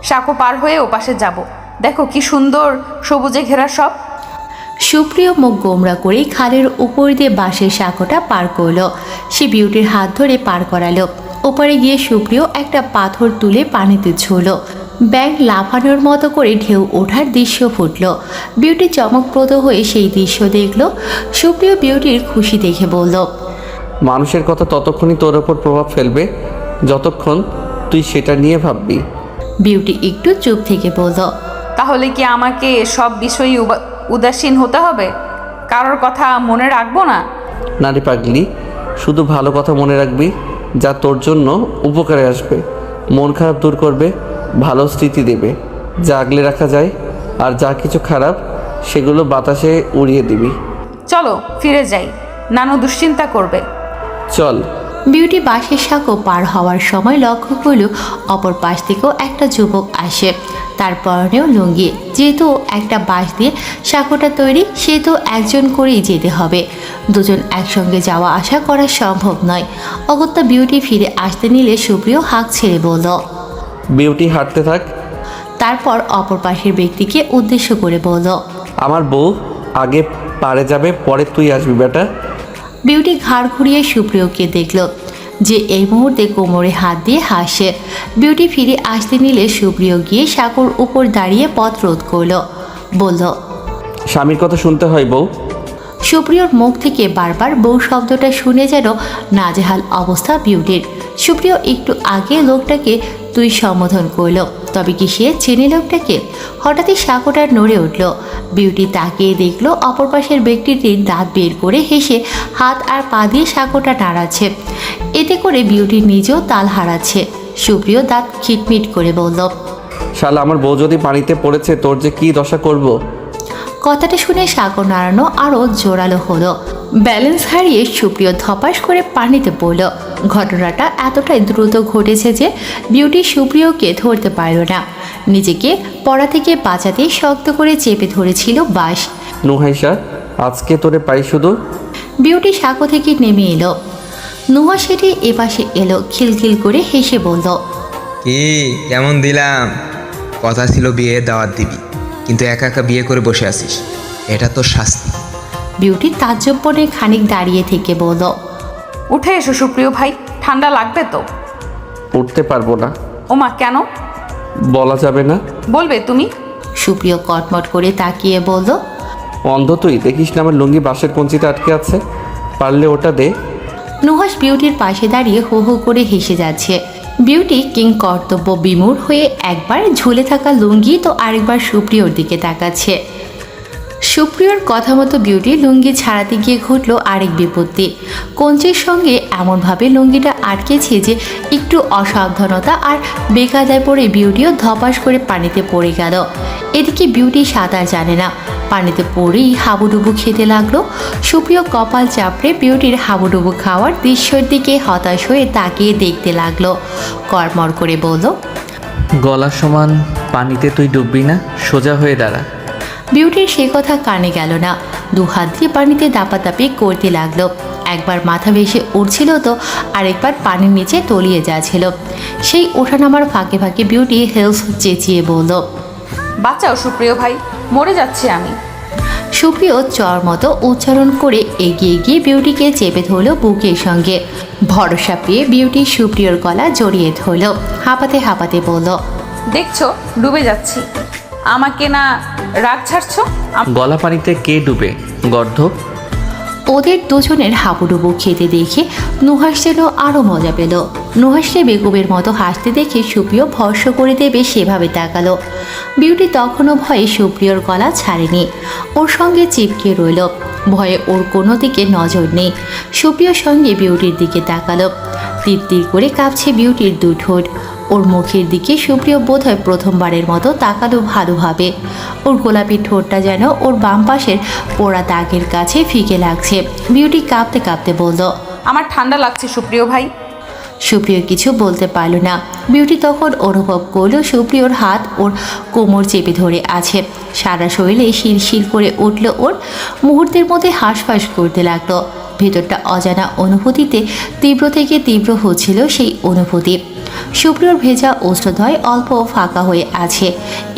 সাঁকো পার হয়ে ওপাশে যাব, দেখো কি সুন্দর সবুজে ঘেরা সব। সুপ্রিয় মুখ গোমরা করেই খালের উপর দিয়ে বাঁশের সাঁকোটা পার করলো। সে বিউটির হাত ধরে পার করালো। ওপারে গিয়ে সুপ্রিয় একটা পাথর তুলে পানিতে ছুঁড়ল। ব্যাঙ লাফানোর মতো করে ঢেউ ওঠার দৃশ্য ফুটল। বিউটি চমকপ্রদ হয়ে সেই দৃশ্য দেখল। সুপ্রিয় বিউটির খুশি দেখে বলল, মানুষের কথা ততক্ষণই তোর ওপর প্রভাব ফেলবে যতক্ষণ তুই সেটা নিয়ে ভাববি। বিউটি একটু চুপ থেকে বলল, তাহলে কি আমাকে সব বিষয়ে উদাসীন হতে হবে? কারোর কথা মনে রাখবো না? না রে পাগলি, শুধু ভালো কথা মনে রাখবি যা তোর জন্য উপকারে আসবে, মন খারাপ দূর করবে, ভালো স্মৃতি দেবে, যা আগলে রাখা যায়। আর যা কিছু খারাপ সেগুলো বাতাসে উড়িয়ে দিবি। চলো ফিরে যাই, নানু দুশ্চিন্তা করবে। চল। বিউটি বাঁশের সাঁকো পার হওয়ার সময় লক্ষ্য করল অপর পাশ থেকেও একটা যুবক আসে। তার পরনেও লুঙ্গি। যেহেতু একটা বাঁশ দিয়ে সাঁকোটা তৈরি, সেহেতু একজন করেই যেতে হবে। দুজন একসঙ্গে যাওয়া আসা করা সম্ভব নয়। অগত্যা বিউটি ফিরে আসতে নিলে সুপ্রিয় হাঁক ছেড়ে বলল, বিউটি হাঁটতে থাক। তারপর অপর পাশের ব্যক্তিকে উদ্দেশ্য করে বলল, আমার বউ আগে পারে যাবে, পরে তুই আসবি বেটা। বিউটি ঘাড় ঘুরিয়ে সুপ্রিয়কে দেখল যে এই মুহূর্তে কোমরে হাত দিয়ে হাসে। বিউটি ফিরে আসতে নিলে সুপ্রিয় গিয়ে সাঁকোর উপর দাঁড়িয়ে পথ রোধ করল। বলল, স্বামীর কথা শুনতে হয় বউ। সুপ্রিয়র মুখ থেকে বারবার বউ শব্দটা শুনে যেন নাজেহাল অবস্থা বিউটির। সুপ্রিয় একটু আগে লোকটাকে তুই সম্বোধন করলো, তবে কি সে চেনে লোকটাকে? হঠাৎই সাঁকোটা নড়ে উঠল। বিউটি তাকিয়ে দেখলো অপর পাশের ব্যক্তিটির দাঁত বের করে হেসে হাত আর পা দিয়ে সাঁকোটা নাড়াচ্ছে। এতে করে বিউটি নিজেও তাল হারাচ্ছে। সুপ্রিয় দাঁত খিটমিট করে বলল, শালা আমার বউ যদি পানিতে পড়েছে তোর যে কী দশা করব। কথাটা শুনে সাঁকো নাড়ানো আরও জোরালো হলো। ব্যালেন্স হারিয়ে সুপ্রিয় ধপাস করে পানিতে পড়ল। ঘটনাটা এতটাই দ্রুত ঘটেছে যে বিউটি সুপ্রিয়কে ধরতে পারল না। নিজেকে পড়া থেকে বাঁচাতে শক্ত করে চেপে ধরেছিল বাঁশ। নুহাইশা, আজকে তোরে পাই শুধু। বিউটি সাঁকো থেকে নেমে এলো। নুহা সেটি এপাশে এলো, খিলখিল করে হেসে বলল, কি কেমন দিলাম? কথা ছিল বিয়ের দাওয়াত দিবি, কিন্তু একা একা বিয়ে করে বসে আছিস, এটা তোর শাস্তি। বিউটি তাজ্জব বনে খানিক দাঁড়িয়ে থেকে বলল, উঠে এসো সুপ্রিয় ভাই, ঠান্ডা লাগবে তো। উঠতে পারবো না। ওমা, কেন? বলা যাবে না। বলবে তুমি? সুপ্রিয় কটমট করে তাকিয়ে বলল, অন্ধ তুই? দেখিস না আমার লুঙ্গি বাঁশের কঞ্চিতে আটকে আছে, পারলে ওটা দে। নুহাস বিউটির পাশে দাঁড়িয়ে হো হো করে হেসে যাচ্ছে। বিউটি কিং কর্তব্য বিমূঢ় হয়ে একবার ঝুলে থাকা লুঙ্গি তো আরেকবার সুপ্রিয়র দিকে তাকাচ্ছে। সুপ্রিয়র কথা মতো বিউটি লুঙ্গি ছাড়াতে গিয়ে ঘটল আরেক বিপত্তি। কঞ্চির সঙ্গে এমনভাবে লুঙ্গিটা আটকেছে যে একটু অসাবধানতা আর বেকায়দায় পড়ে বিউটিও ধপাস করে পানিতে পড়ে গেল। এদিকে বিউটি সাঁতার জানে না, পানিতে পড়েই হাবুডুবু খেতে লাগলো। সুপ্রিয় কপাল চাপড়ে বিউটির হাবুডুবু খাওয়ার দৃশ্যের দিকে হতাশ হয়ে তাকিয়ে দেখতে লাগলো। কড়মড় করে বলল, গলা সমান পানিতে তুই ডুববি না, সোজা হয়ে দাঁড়া। বিউটির সে কথা কানে গেল না। দু হাত দিয়ে পানিতে দাপাদাপি করতে লাগলো। একবার মাথা ভেসে উঠছিল তো আরেকবার পানির নিচে তলিয়ে যাচ্ছিল। সেই ওঠানামার ফাঁকে ফাঁকে বিউটি হেলস চেঁচিয়ে বলল, বাঁচাও সুপ্রিয় ভাই, মরে যাচ্ছি আমি। সুপ্রিয় চর মতো উচ্চারণ করে এগিয়ে গিয়ে বিউটিকে চেপে ধরল বুকের সঙ্গে। ভরসা পেয়ে বিউটি সুপ্রিয়র গলা জড়িয়ে ধরল। হাঁপাতে হাঁপাতে বলল, দেখছো ডুবে যাচ্ছি, আমাকে না রাগ ছাড়ছো? গলা পানিতে কে ডুবে গর্ধব? ওদের দুজনের হাবুডুবু খেতে দেখে নুহাস যেন আরও মজা পেল। নুহাসকে বেকুবের মতো হাসতে দেখে সুপ্রিয় ভর্ষ করে দেবে সেভাবে তাকালো। বিউটি তখনও ভয়ে সুপ্রিয়র গলা ছাড়েনি, ওর সঙ্গে চিপকে রইল। ভয়ে ওর কোনো দিকে নজর নেই। সুপ্রিয়র সঙ্গে বিউটির দিকে তাকালো। তীর তীর করে কাঁপছে বিউটির দু ঠোঁট। ওর মুখের দিকে সুপ্রিয় বোধহয় প্রথমবারের মতো তাকালো ভালোভাবে। ওর গোলাপি ঠোঁটটা যেন ওর বাম পাশের পোড়া দাগের কাছে ফিকে লাগছে। বিউটি কাঁপতে কাঁপতে বলল, আমার ঠান্ডা লাগছে সুপ্রিয় ভাই। সুপ্রিয় কিছু বলতে পারল না। বিউটি তখন অনুভব করলো সুপ্রিয়র হাত ওর কোমর চেপে ধরে আছে। সারা শরীরে শিরশির করে উঠল ওর। মুহূর্তের মধ্যে হাঁসফাঁস করতে লাগলো। ভেতরটা অজানা অনুভূতিতে তীব্র থেকে তীব্র হচ্ছিল সেই অনুভূতি। সুপ্রিয়র ভেজা অস্ত্রদ্বয় অল্প ফাঁকা হয়ে আছে।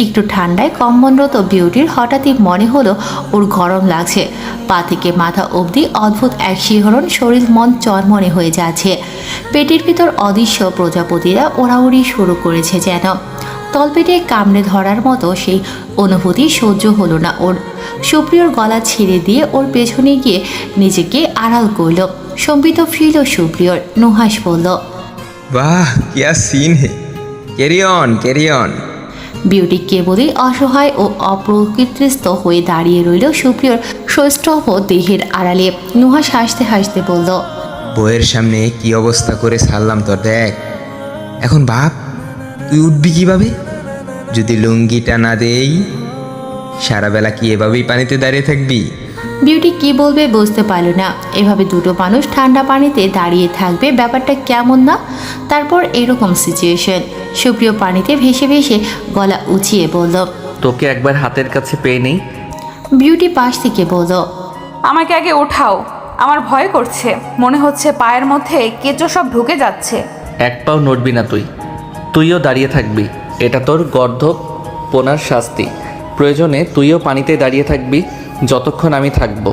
একটু ঠান্ডায় কম্বনরত বিউটির হঠাৎই মনে হলো ওর গরম লাগছে। পা থেকে মাথা অবধি অদ্ভুত এক শিহরণ, শরীর মন চরমনে হয়ে যাচ্ছে। পেটের ভিতর অদৃশ্য প্রজাপতিরা ওড়াউড়ি শুরু করেছে যেন। তলপেটে কামড়ে ধরার মতো সেই অনুভূতি সহ্য হলো না ওর। সুপ্রিয়র গলা ছেড়ে দিয়ে ওর পেছনে গিয়ে নিজেকে আড়াল করল। সম্বিত ফিরল সুপ্রিয়র। নুহাস বলল, বাহ কিয়া সিন হে, carry on carry on. Beauty কেবলই অসহায় ও অপ্রকৃতিস্থ হয়ে দাঁড়িয়ে রইল সুপ্রিয়র সৌষ্ঠব দেহের আড়ালে। নুহাস হাসতে হাসতে বলল, বইয়ের সামনে কি অবস্থা করে ছাড়লাম তোর, দেখ এখন বাপ তুই উঠবি কিভাবে? যদি লুঙ্গিটা না দেই সারা বেলা কি এভাবেই পানিতে দাঁড়িয়ে থাকবি? বিউটি কি বলবে বুঝতে পারল না। এভাবে দুটো মানুষ ঠান্ডা পানিতে দাঁড়িয়ে থাকবে, ব্যাপারটা কেমন না? তারপর এরকম সিচুয়েশন। সুপ্রিয় পানিতে ভেসে ভেসে গলা উঁচিয়ে বলল, তোকে একবার হাতের কাছে পেয়ে নেই। বিউটি পাশ থেকে বলল, আমাকে আগে ওঠাও, আমার ভয় করছে, মনে হচ্ছে পায়ের মধ্যে কেঁচো সব ঢুকে যাচ্ছে। এক পাও নড়বি না তুই, তুইও দাঁড়িয়ে থাকবি। এটা তোর গর্ধব পোনার শাস্তি। প্রয়োজনে তুইও পানিতে দাঁড়িয়ে থাকবি যতক্ষণ আমি থাকবো।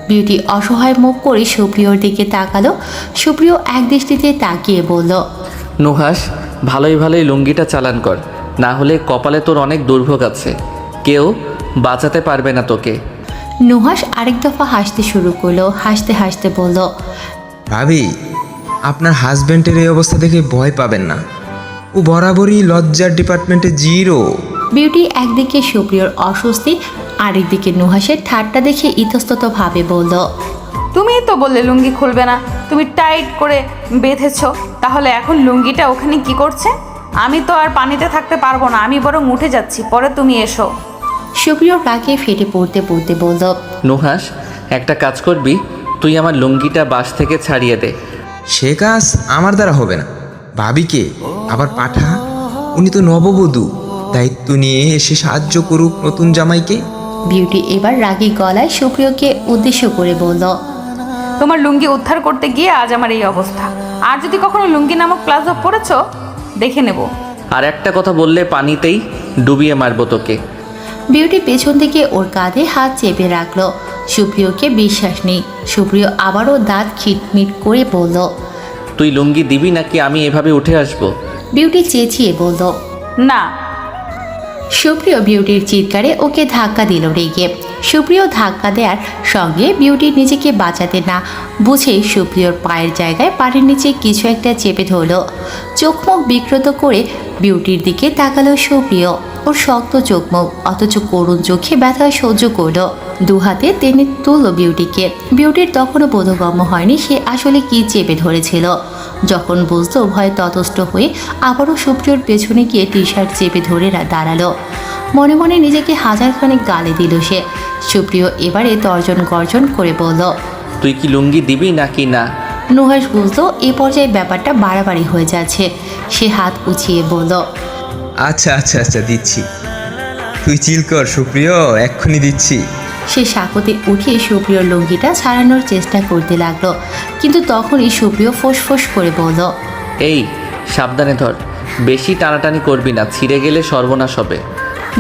বিউটি অসহায় মুখ করে সুপ্রিয়র দিকে তাকালো। সুপ্রিয় এক দৃষ্টিতে তাকিয়ে বলল, নুহাস, ভালোই ভালোই লুঙ্গিটা চালান কর, না হলে কপালে তোর অনেক দুর্ভোগ আছে, কেউ বাঁচাতে পারবে না তোকে। নুহাস আরেক দফা হাসতে শুরু করলো। হাসতে হাসতে বলল, ভাবি আপনার হাজব্যান্ডের এই অবস্থা দেখে ভয় পাবেন না। ও বরাবরই লজ্জার ডিপার্টমেন্টে জিরো। বিউটি একদিকে সুপ্রিয়র অস্বস্তি, আরেকদিকে নুহাসের ঠাট্টা দেখে ইতস্তত ভাবে বলল, তুমিই তো বললে লুঙ্গি খুলবে না, তুমি টাইট করে বেঁধেছো, তাহলে এখন লুঙ্গিটা ওখানে কি করছে? আমি তো আর পানিতে থাকতে পারবো না, আমি বরং উঠে যাচ্ছি, পরে তুমি এসো। সুপ্রিয় রাগে ফেটে পড়তে পড়তে বলল, নুহাস, একটা কাজ করবি, তুই আমার লুঙ্গিটা বাস থেকে ছাড়িয়ে দে। সে কাজ আমার দ্বারা হবে না। ভাবিকে আবার পাঠা, উনি তো নববধূ, দায়িত্ব নিয়ে এসে সাহায্য করুক নতুন জামাইকে। বিউটি এবার রাগী গলায় সুপ্রিয়কে উদ্দেশ্য করে বলল, তোমার লুঙ্গি উদ্ধার করতে গিয়ে আজ আমার এই অবস্থা। আর যদি কখনো লুঙ্গি নামক প্লাজো পরেছো, দেখে নেব। আর একটা কথা বললে পানিতেই ডুবিয়ে মারবো তোকে। বিউটি পেছন থেকে ওর কাঁধে হাত চেপে রাখলো। সুপ্রিয়কে বিশ্বাস নেই। সুপ্রিয় আবারও দাঁত খিটমিট করে বলল, তুই লুঙ্গি দিবি নাকি আমি এভাবে উঠে আসবো? বিউটি চেঁচিয়ে বলল, না। সুপ্রিয় বিউটির চিৎকারে ওকে ধাক্কা দিল রেগে। সুপ্রিয় ধাক্কা দেওয়ার সঙ্গে বিউটি নিজেকে বাঁচাতে না বুঝে সুপ্রিয়র পায়ের জায়গায় পায়ের নিচে কিছু একটা চেপে ধরলো। চোখ মুখ বিকৃত করে বিউটির দিকে তাকালো সুপ্রিয়। ওর শক্ত চোখ মুখ অথচ করুণ চোখে ব্যথা সহ্য করলো। দু হাতে টেনে তুললো বিউটিকে। বিউটির তখনও বোধগম্য হয়নি সে আসলে কি চেপে ধরেছিল। যখন বুঝতো ভয়ে ততস্থ হয়ে আবারও সুপ্রিয়র পেছনে গিয়ে টি শার্ট চেপে ধরে দাঁড়ালো। মনে মনে নিজেকে হাজারখানেক গালি দিল সে। সুপ্রিয় এবারে তর্জন গর্জন করে বলল, তুই কি লুঙ্গি দিবি নাকি না? নুহাস বুঝলো এ পর্যায়ে ব্যাপারটা বাড়াবাড়ি হয়ে যাচ্ছে। সে হাত উঁচিয়ে বলল, আচ্ছা আচ্ছা আচ্ছা, দিচ্ছি। তুই চিল কর সুপ্রিয়, এক্ষুনি দিচ্ছি। সে সাঁকোতে উঠে সুপ্রিয়র লুঙ্গিটা ছাড়ানোর চেষ্টা করতে লাগলো, কিন্তু তখনই সুপ্রিয় ফোঁস করে বলল, এই সাবধানে ধর, বেশি টানাটানি করবি না, ছিঁড়ে গেলে সর্বনাশ হবে।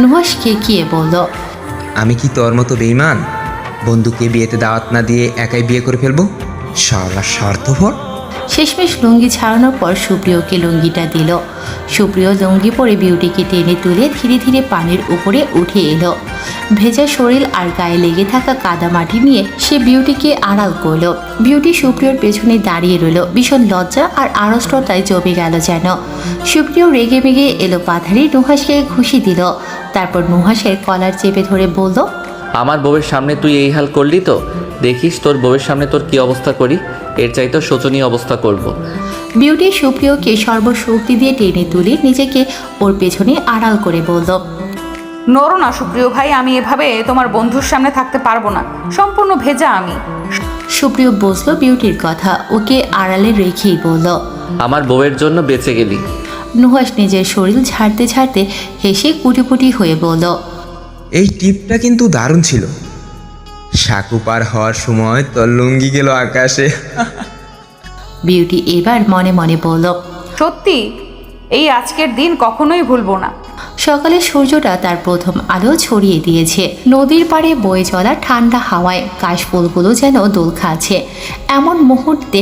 নুহাস খেকিয়ে বলল, আমি কি তোর মতো বেঈমান? বন্ধুকে বিয়েতে দাওয়াত না দিয়ে একাই বিয়ে করে ফেলবো? শালা স্বার্থপর। শেষমেশ লুঙ্গি ছাড়ানোর পর সুপ্রিয়কে লুঙ্গিটা দিল। সুপ্রিয় লুঙ্গি পরে বিউটিকে টেনে তুলে ধীরে ধীরে পানির উপরে উঠে এলো। ভেজা শরীর আর গায়ে লেগে থাকা কাদা মাটি নিয়ে সে বিউটিকে আড়াল করলো। বিউটি সুপ্রিয়র পেছনে দাঁড়িয়ে রইল। ভীষণ লজ্জা আর আড়ষ্টতায় জমে গেল যেন। সুপ্রিয় রেগে মেগে এলো পাথারি নুহাসকে ঘুষি দিল। তারপর নুহাসের কলার চেপে ধরে বলল, আমার বউয়ের সামনে তুই এই হাল করলি তো, দেখিস তোর বউয়ের সামনে তোর কি অবস্থা করি, এর চাইতে শোচনীয় অবস্থা করব। বিউটি সুপ্রিয়কে সর্বশক্তি দিয়ে টেনে তুলে নিজেকে ওর পেছনে আড়াল করে বলল, নড়ো না সুপ্রিয় ভাই, আমি এভাবে তোমার বন্ধুর সামনে থাকতে পারবো না, সম্পূর্ণ ভেজা আমি। সুপ্রিয় বুঝলো বিউটির কথা, ওকে আড়ালে রেখেই বলল, আমার বউয়ের জন্য বেঁচে গেলি। নুহাস নিজের শরীর ঝাড়তে ঝাড়তে হেসে কুটিপুটি হয়ে বলল, এই টিপটা কিন্তু দারুণ ছিল। সাকু পার হওয়ার সময় তোর লুঙ্গি গেল আকাশে। বিউটি এবার মনে মনে বলল, সত্যি এই আজকের দিন কখনোই ভুলবো না। সকালে সূর্যটা তার প্রথম আলো ছড়িয়ে দিয়েছে। নদীর পাড়ে বয়ে চলা ঠান্ডা হাওয়ায় কাশফুলগুলো যেন দোল খাচ্ছে। এমন মুহূর্তে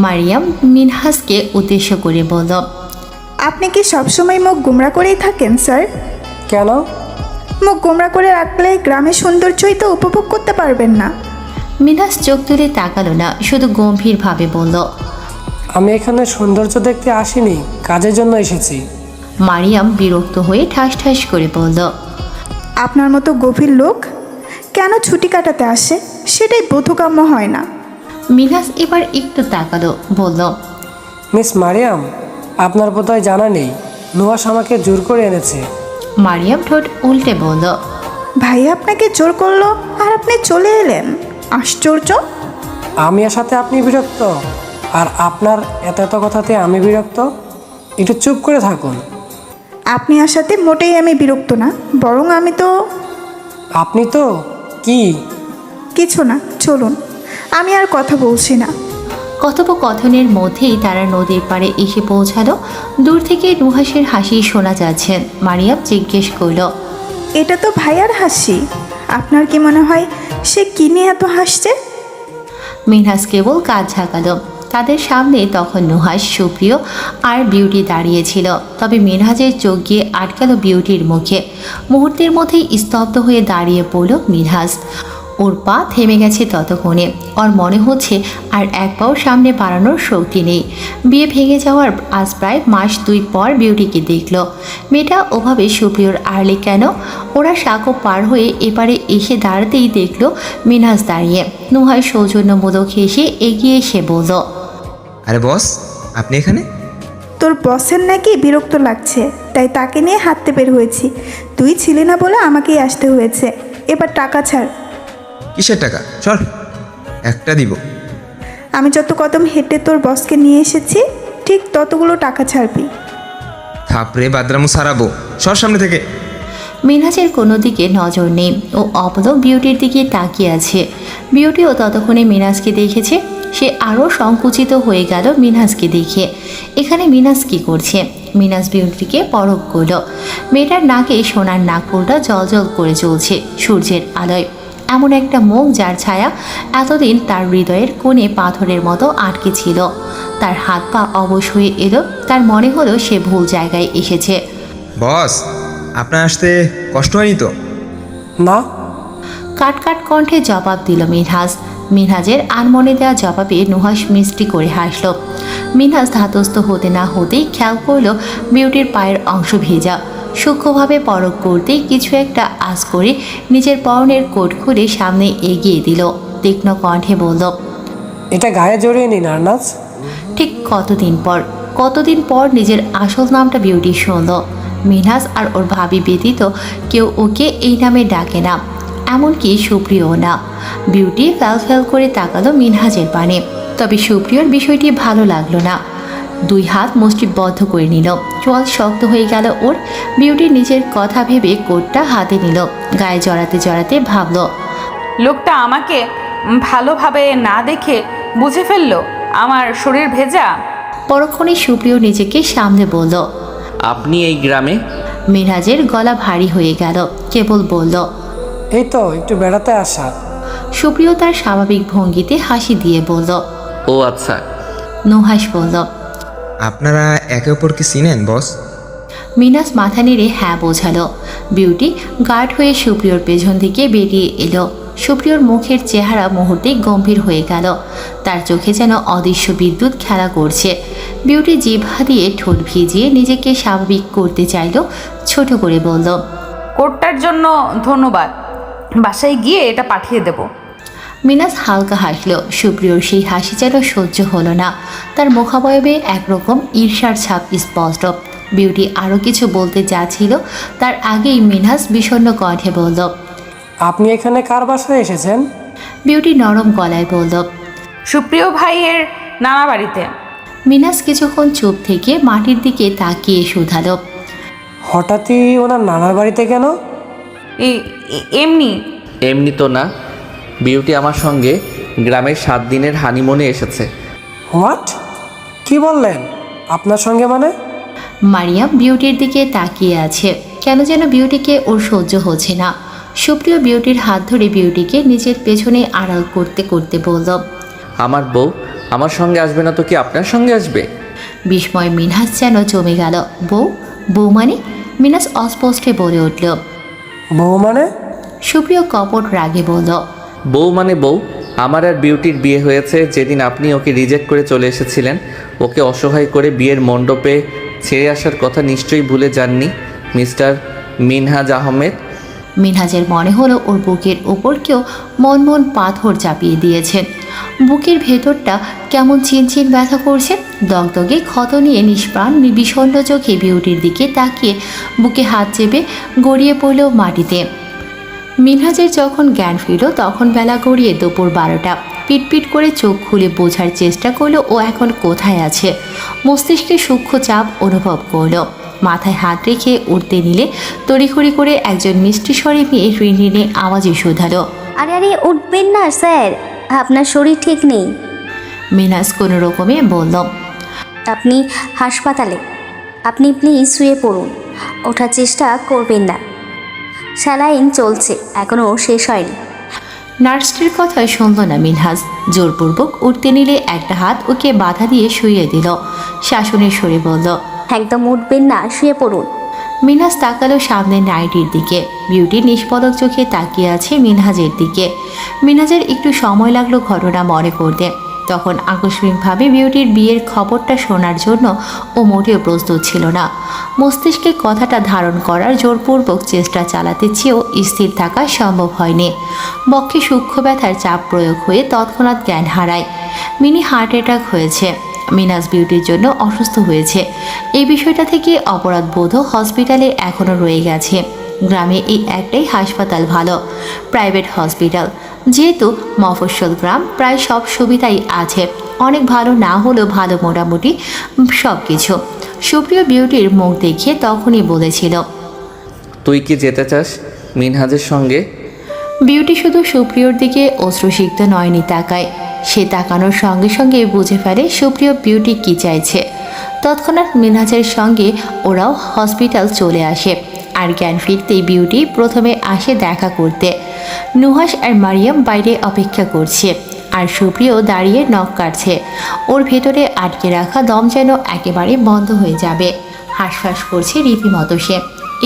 মারিয়াম মিনহাসকে উদ্দেশ্য করে বলল, আপনি কি সবসময় মুখ গোমরা করেই থাকেন স্যার? কেন? মুখ গোমরা করে রাখলে গ্রামের সৌন্দর্যই তো উপভোগ করতে পারবেন না। মিনহাস চোখ তুলে তাকালো না, শুধু গম্ভীরভাবে বলল, আমি এখানে সৌন্দর্য দেখতে আসিনি, কাজের জন্য এসেছি। মারিয়াম বিরক্ত হয়ে ঠাস ঠাস করে বলল, আপনার মতো গভীর লোক কেন ছুটি কাটাতে আসে সেটাই বোধগম্য হয় না। মিনহাস এবার একটু তাকালো, বলল, মিস মারিয়াম, আপনার বোধহয় জানা নেই, নুহাস আমাকে জোর করে এনেছে। মারিয়াম ঠোঁট উল্টে বলল, ভাই আপনাকে জোর করলো আর আপনি চলে এলেন, আশ্চর্য। আমি আসাতে আপনি বিরক্ত, আর আপনার এত এত কথাতে আমি বিরক্ত? একটু চুপ করে থাকুন। আপনি আসাতে মোটেই আমি বিরক্ত না, বরং আমি তো। আপনি তো কি? কিছু না, চলুন, আমি আর কথা বলছি না। কথোপকথনের মধ্যেই তারা নদীর পাড়ে এসে পৌঁছালো। দূর থেকে নুহাসের হাসি শোনা যাচ্ছে। মারিয়াম জিজ্ঞেস করল, এটা তো ভাইয়ার হাসি, আপনার কি মনে হয় সে কি নিয়ে এত হাসছে? মিনহাস কেবল কাজ ঝাঁকালো। তাদের সামনে তখন নুহাস, সুপ্রিয় আর বিউটি দাঁড়িয়েছিল। তবে মিনহাজের চোখ গিয়ে আটকালো বিউটির মুখে। মুহূর্তের মধ্যেই স্তব্ধ হয়ে দাঁড়িয়ে পড়ল মিনহাস। ওর পা থেমে গেছে ততক্ষণে। ওর মনে হচ্ছে আর এক পাও সামনে বাড়ানোর শক্তি নেই। বিয়ে ভেঙে যাওয়ার আজ প্রায় মাস 2 পর বিউটিকে দেখল। মেয়েটা ওভাবে সুপ্রিয়র আড়লে কেন? ওরা সাঁকো পার হয়ে এপারে এসে দাঁড়াতেই দেখল মিনহাজ দাঁড়িয়ে। নুহার সৌজন্যমূলক হেসে এগিয়ে এসে বলল, আরে বস, আপনি এখানে? তোর বসের নাকি বিরক্ত লাগছে, তাই তাকে নিয়ে হাঁটতে বের হয়েছি। তুই ছিলি না বলে আমাকেই আসতে হয়েছে। এবার টাকা ছাড়। কিসের টাকা? চল, একটা দিব। আমি যত কদম হেঁটে তোর বসকে নিয়ে এসেছি ঠিক ততগুলো টাকা ছাড়বি। থাপড়ে বাদরামু সারাবো, সর সামনে থেকে। মিনহাজের কোনো দিকে নজর নেই। ও অপলক বিউটির দিকে তাকিয়ে আছে। বিউটিও ততক্ষণে মিনহাজকে দেখেছে। সে আরও সংকুচিত হয়ে গেল মিনহাজকে দেখে। এখানে মিনহাজ কী করছে? মিনহাজ বিউটিকে পরখ করল। মেয়েটার নাকে সোনার নাকফুলটা জলজল করে চলছে সূর্যের আলোয়। এমন একটা মুখ যার ছায়া এতদিন তার হৃদয়ের কোণে পাথরের মতো আটকে ছিল। তার হাত পা অবশ হয়ে এলো। তার মনে হলো সে ভুল জায়গায় এসেছে। বস, আপনার আসতে কষ্ট হয়নি তো? না। কাট কাট কণ্ঠে জবাব দিল মিনহাজ। মিনহাজের আনমনে দেওয়া জবাবে নুহাস মিষ্টি করে হাসল। মিনহাজ ধাতস্থ হতে না হতেই খেয়াল করল বিউটির পায়ের অংশ ভেজা। সূক্ষ্মভাবে পরখ করতেই কিছু একটা আঁচ করে নিজের পরনের কোট খুলে সামনে এগিয়ে দিল। তীক্ষ্ণ কণ্ঠে বলল, এটা গায়ে জড়িয়ে নিন আরনাজ। ঠিক কতদিন পর নিজের আসল নামটা বিউটি শুনল। মিনহাজ আর ওর ভাবি ব্যতীত কেউ ওকে এই নামে ডাকে না, এমনকি সুপ্রিয়ও না। বিউটি ফ্যাল করে তাকালো মিনহাজের পানে। তবে সুপ্রিয়র বিষয়টি ভালো লাগলো না। 2 হাত মুষ্টিবদ্ধ করে নিল। চোয়াল শক্ত হয়ে গেল ওর। বিউটি নিজের কথা ভেবে কোটটা হাতে নিল। গায়ে জড়াতে জড়াতে ভাবল, লোকটা আমাকে ভালোভাবে না দেখে বুঝে ফেললো আমার শরীর ভেজা। পরক্ষণে সুপ্রিয় নিজেকে সামনে বলল, আপনি এই গ্রামে? মিনহাজের গলা ভারী হয়ে গেল। কেবল বলল, এই তো একটু বেড়াতে আসা। সুপ্রিয় তার স্বাভাবিক ভঙ্গিতে হাসি দিয়ে বলল, ও আচ্ছা। নুহাস বলল, আপনারা একে অপরকে চিনেন বস? মিনহাজ মাথা নেড়ে হ্যাঁ বোঝালো। বিউটি গার্ড হয়ে সুপ্রিয়র পেছন দিকে বেরিয়ে এলো। সুপ্রিয়র মুখের চেহারা মুহূর্তে গম্ভীর হয়ে গেল। তার চোখে যেন অদৃশ্য বিদ্যুৎ খেলা করছে। বিউটি জিভা দিয়ে ঠোঁট ভিজিয়ে নিজেকে স্বাভাবিক করতে চাইল। ছোট করে বলল, কোটটার জন্য ধন্যবাদ, বাসায় গিয়ে এটা পাঠিয়ে দেব। মিনহাজ হালকা হাসল। সুপ্রিয়র সেই হাসি যেন সহ্য হলো না। তার মুখাবয়বে একরকম ঈর্ষার ছাপ স্পষ্ট। বিউটি আরও কিছু বলতে যাচ্ছিল, তার আগেই মিনহাজ বিষণ্ণ কণ্ঠে বলল, আপনি এখানে কার বাসায় এসেছেন? বিউটি নরম গলায় বলল, সুপ্রিয় ভাইয়ের নানা বাড়িতে। মিনহাজ কিছুক্ষণ চুপ থেকে মাটির দিকে তাকিয়ে শুধালো, হঠাৎই ওনার নানার বাড়িতে কেন? এমনি তো না, বিউটি আমার সঙ্গে গ্রামের 7 দিনের হানিমুনে এসেছে। হোয়াট? কি বললেন? আপনার সঙ্গে মানে? মারিয়াম বিউটির দিকে তাকিয়ে আছে। কেন যেন বিউটিকে ওর সহ্য হচ্ছে না। সুপ্রিয় বিউটির হাত ধরে বিউটিকে নিজের পেছনে আড়াল করতে করতে বলল, আমার বউ আমার সঙ্গে আসবে না তো কি আপনার সঙ্গে আসবে? বিস্ময় মিনহাজ যেন জমে গেল। বউ মানে? মিনহাজ অস্পষ্টে বলে উঠল, বউ মানে? সুপ্রিয় কপট রাগে বলল, বউ মানে বউ। আমার আর বিউটির বিয়ে হয়েছে যেদিন আপনি ওকে রিজেক্ট করে চলে এসেছিলেন। ওকে অসহায় করে বিয়ের মণ্ডপে ছেড়ে আসার কথা নিশ্চয়ই ভুলে যাননি মিস্টার মিনহাজ আহমেদ। মিনহাজের মনে হলো ওর বুকের ওপর কেউ মন পাথর চাপিয়ে দিয়েছেন। বুকের ভেতরটা কেমন চিনচিন ব্যথা করছে। দগদগে ক্ষত নিয়ে নিষ্প্রাণ বিষণ্ণ চোখে বিউটির দিকে তাকিয়ে বুকে হাত চেপে গড়িয়ে পড়ল মাটিতে। মিনহাজের যখন জ্ঞান ফিরল তখন বেলা গড়িয়ে দুপুর 12টা। পিটপিট করে চোখ খুলে বোঝার চেষ্টা করলো ও এখন কোথায় আছে। মস্তিষ্কে সূক্ষ্ম চাপ অনুভব করলো। মাথায় হাত রেখে উঠতে নিলে তড়িঘড়ি করে একজন মিষ্টি স্বরে মেয়ে রিনরিনে আওয়াজে শোধালো, আরে উঠবেন না স্যার, আপনার শরীর ঠিক নেই। মিনহাজ কোনো রকমে বলল, আপনি হাসপাতালে, আপনি প্লিজ শুয়ে পড়ুন, ওঠার চেষ্টা করবেন না, স্যালাইন চলছে, এখনও শেষ হয়নি। নার্সটির কথা শুনল না মিনহাজ। জোরপূর্বক উঠতে নিলে একটা হাত ওকে বাধা দিয়ে শুইয়ে দিল। শাসনের স্বরে বলল, একদম উঠবেন না, শুয়ে পড়ুন। মিনহাজ তাকালো সামনে নাইটির দিকে। বিউটি নিষ্পলক চোখে তাকিয়ে আছে মিনহাজের দিকে। মিনহাজের একটু সময় লাগলো ঘটনা মনে করতে। তখন আকস্মিকভাবে বিউটির বিয়ের খবরটা শোনার জন্য ও মোটেও প্রস্তুত ছিল না। মস্তিষ্কে কথাটা ধারণ করার জোরপূর্বক চেষ্টা চালাতে চেয়েও স্থির থাকা সম্ভব হয়নি। বক্ষে সূক্ষ্ম ব্যথার চাপ প্রয়োগ হয়ে তৎক্ষণাৎ জ্ঞান হারায়। মিনি হার্ট অ্যাটাক হয়েছে। মিনহাজ বিউটির জন্য অসুস্থ হয়েছে। এই বিষয়টা থেকে অপরাধ বোধ হসপিটালে এখনও রয়ে গেছে। গ্রামে এই একটাই হাসপাতাল ভালো, প্রাইভেট হসপিটাল। যেহেতু মফস্বল গ্রাম, প্রায় সব সুবিধাই আছে। অনেক ভালো না হলেও ভালো মোটামুটি সব কিছু। সুপ্রিয় বিউটির মুখ দেখিয়ে তখনই বলেছিল, তুই কি যেতে চাস মিনহাজের সঙ্গে? বিউটি শুধু সুপ্রিয়র দিকে অশ্রুসিক্ত নয়নি তাকায়। সে তাকানোর সঙ্গে সঙ্গে বুঝে ফেলে সুপ্রিয় বিউটি কি চাইছে। তৎক্ষণাৎ মিনহাজের সঙ্গে ওরাও হসপিটাল চলে আসে। আর জ্ঞান ফিরতেই বিউটি প্রথমে আসে দেখা করতে। নুহাস আর মারিয়াম বাইরে অপেক্ষা করছে, আর সুপ্রিয় দাঁড়িয়ে নখ কাটছে। ওর ভেতরে আটকে রাখা দম যেন একেবারে বন্ধ হয়ে যাবে। হাঁসফাঁস করছে রীতিমতো সে।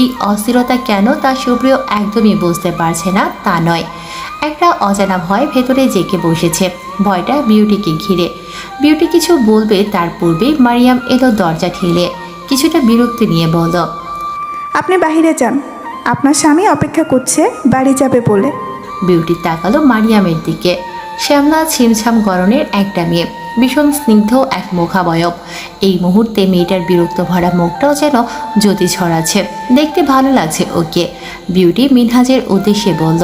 এই অস্থিরতা কেন তা সুপ্রিয় একদমই বুঝতে পারছে না তা নয়, একটা অজানা ভয় ভেতরে জেগে বসেছে। ভয়টা বিউটিকে ঘিরে। বিউটি কিছু বলবে তার পূর্বেই মারিয়াম এলো দরজা ঠেলে। কিছুটা বিরক্তি নিয়ে বলল, আপনি বাইরে যান, আপনার স্বামী অপেক্ষা করছে বাড়ি যাবে বলে। বিউটি তাকালো মারিয়ামের দিকে। শ্যামলা ছিমছাম গরনের একটা মেয়ে, ভীষণ স্নিগ্ধ এক মুখাবয়ব। এই মুহূর্তে মেয়েটার বিরক্ত ভরা মুখটাও যেন জ্যোতি ছড়াচ্ছে। দেখতে ভালো লাগছে ওকে। বিউটি মিনহাজের উদ্দেশ্যে বলল,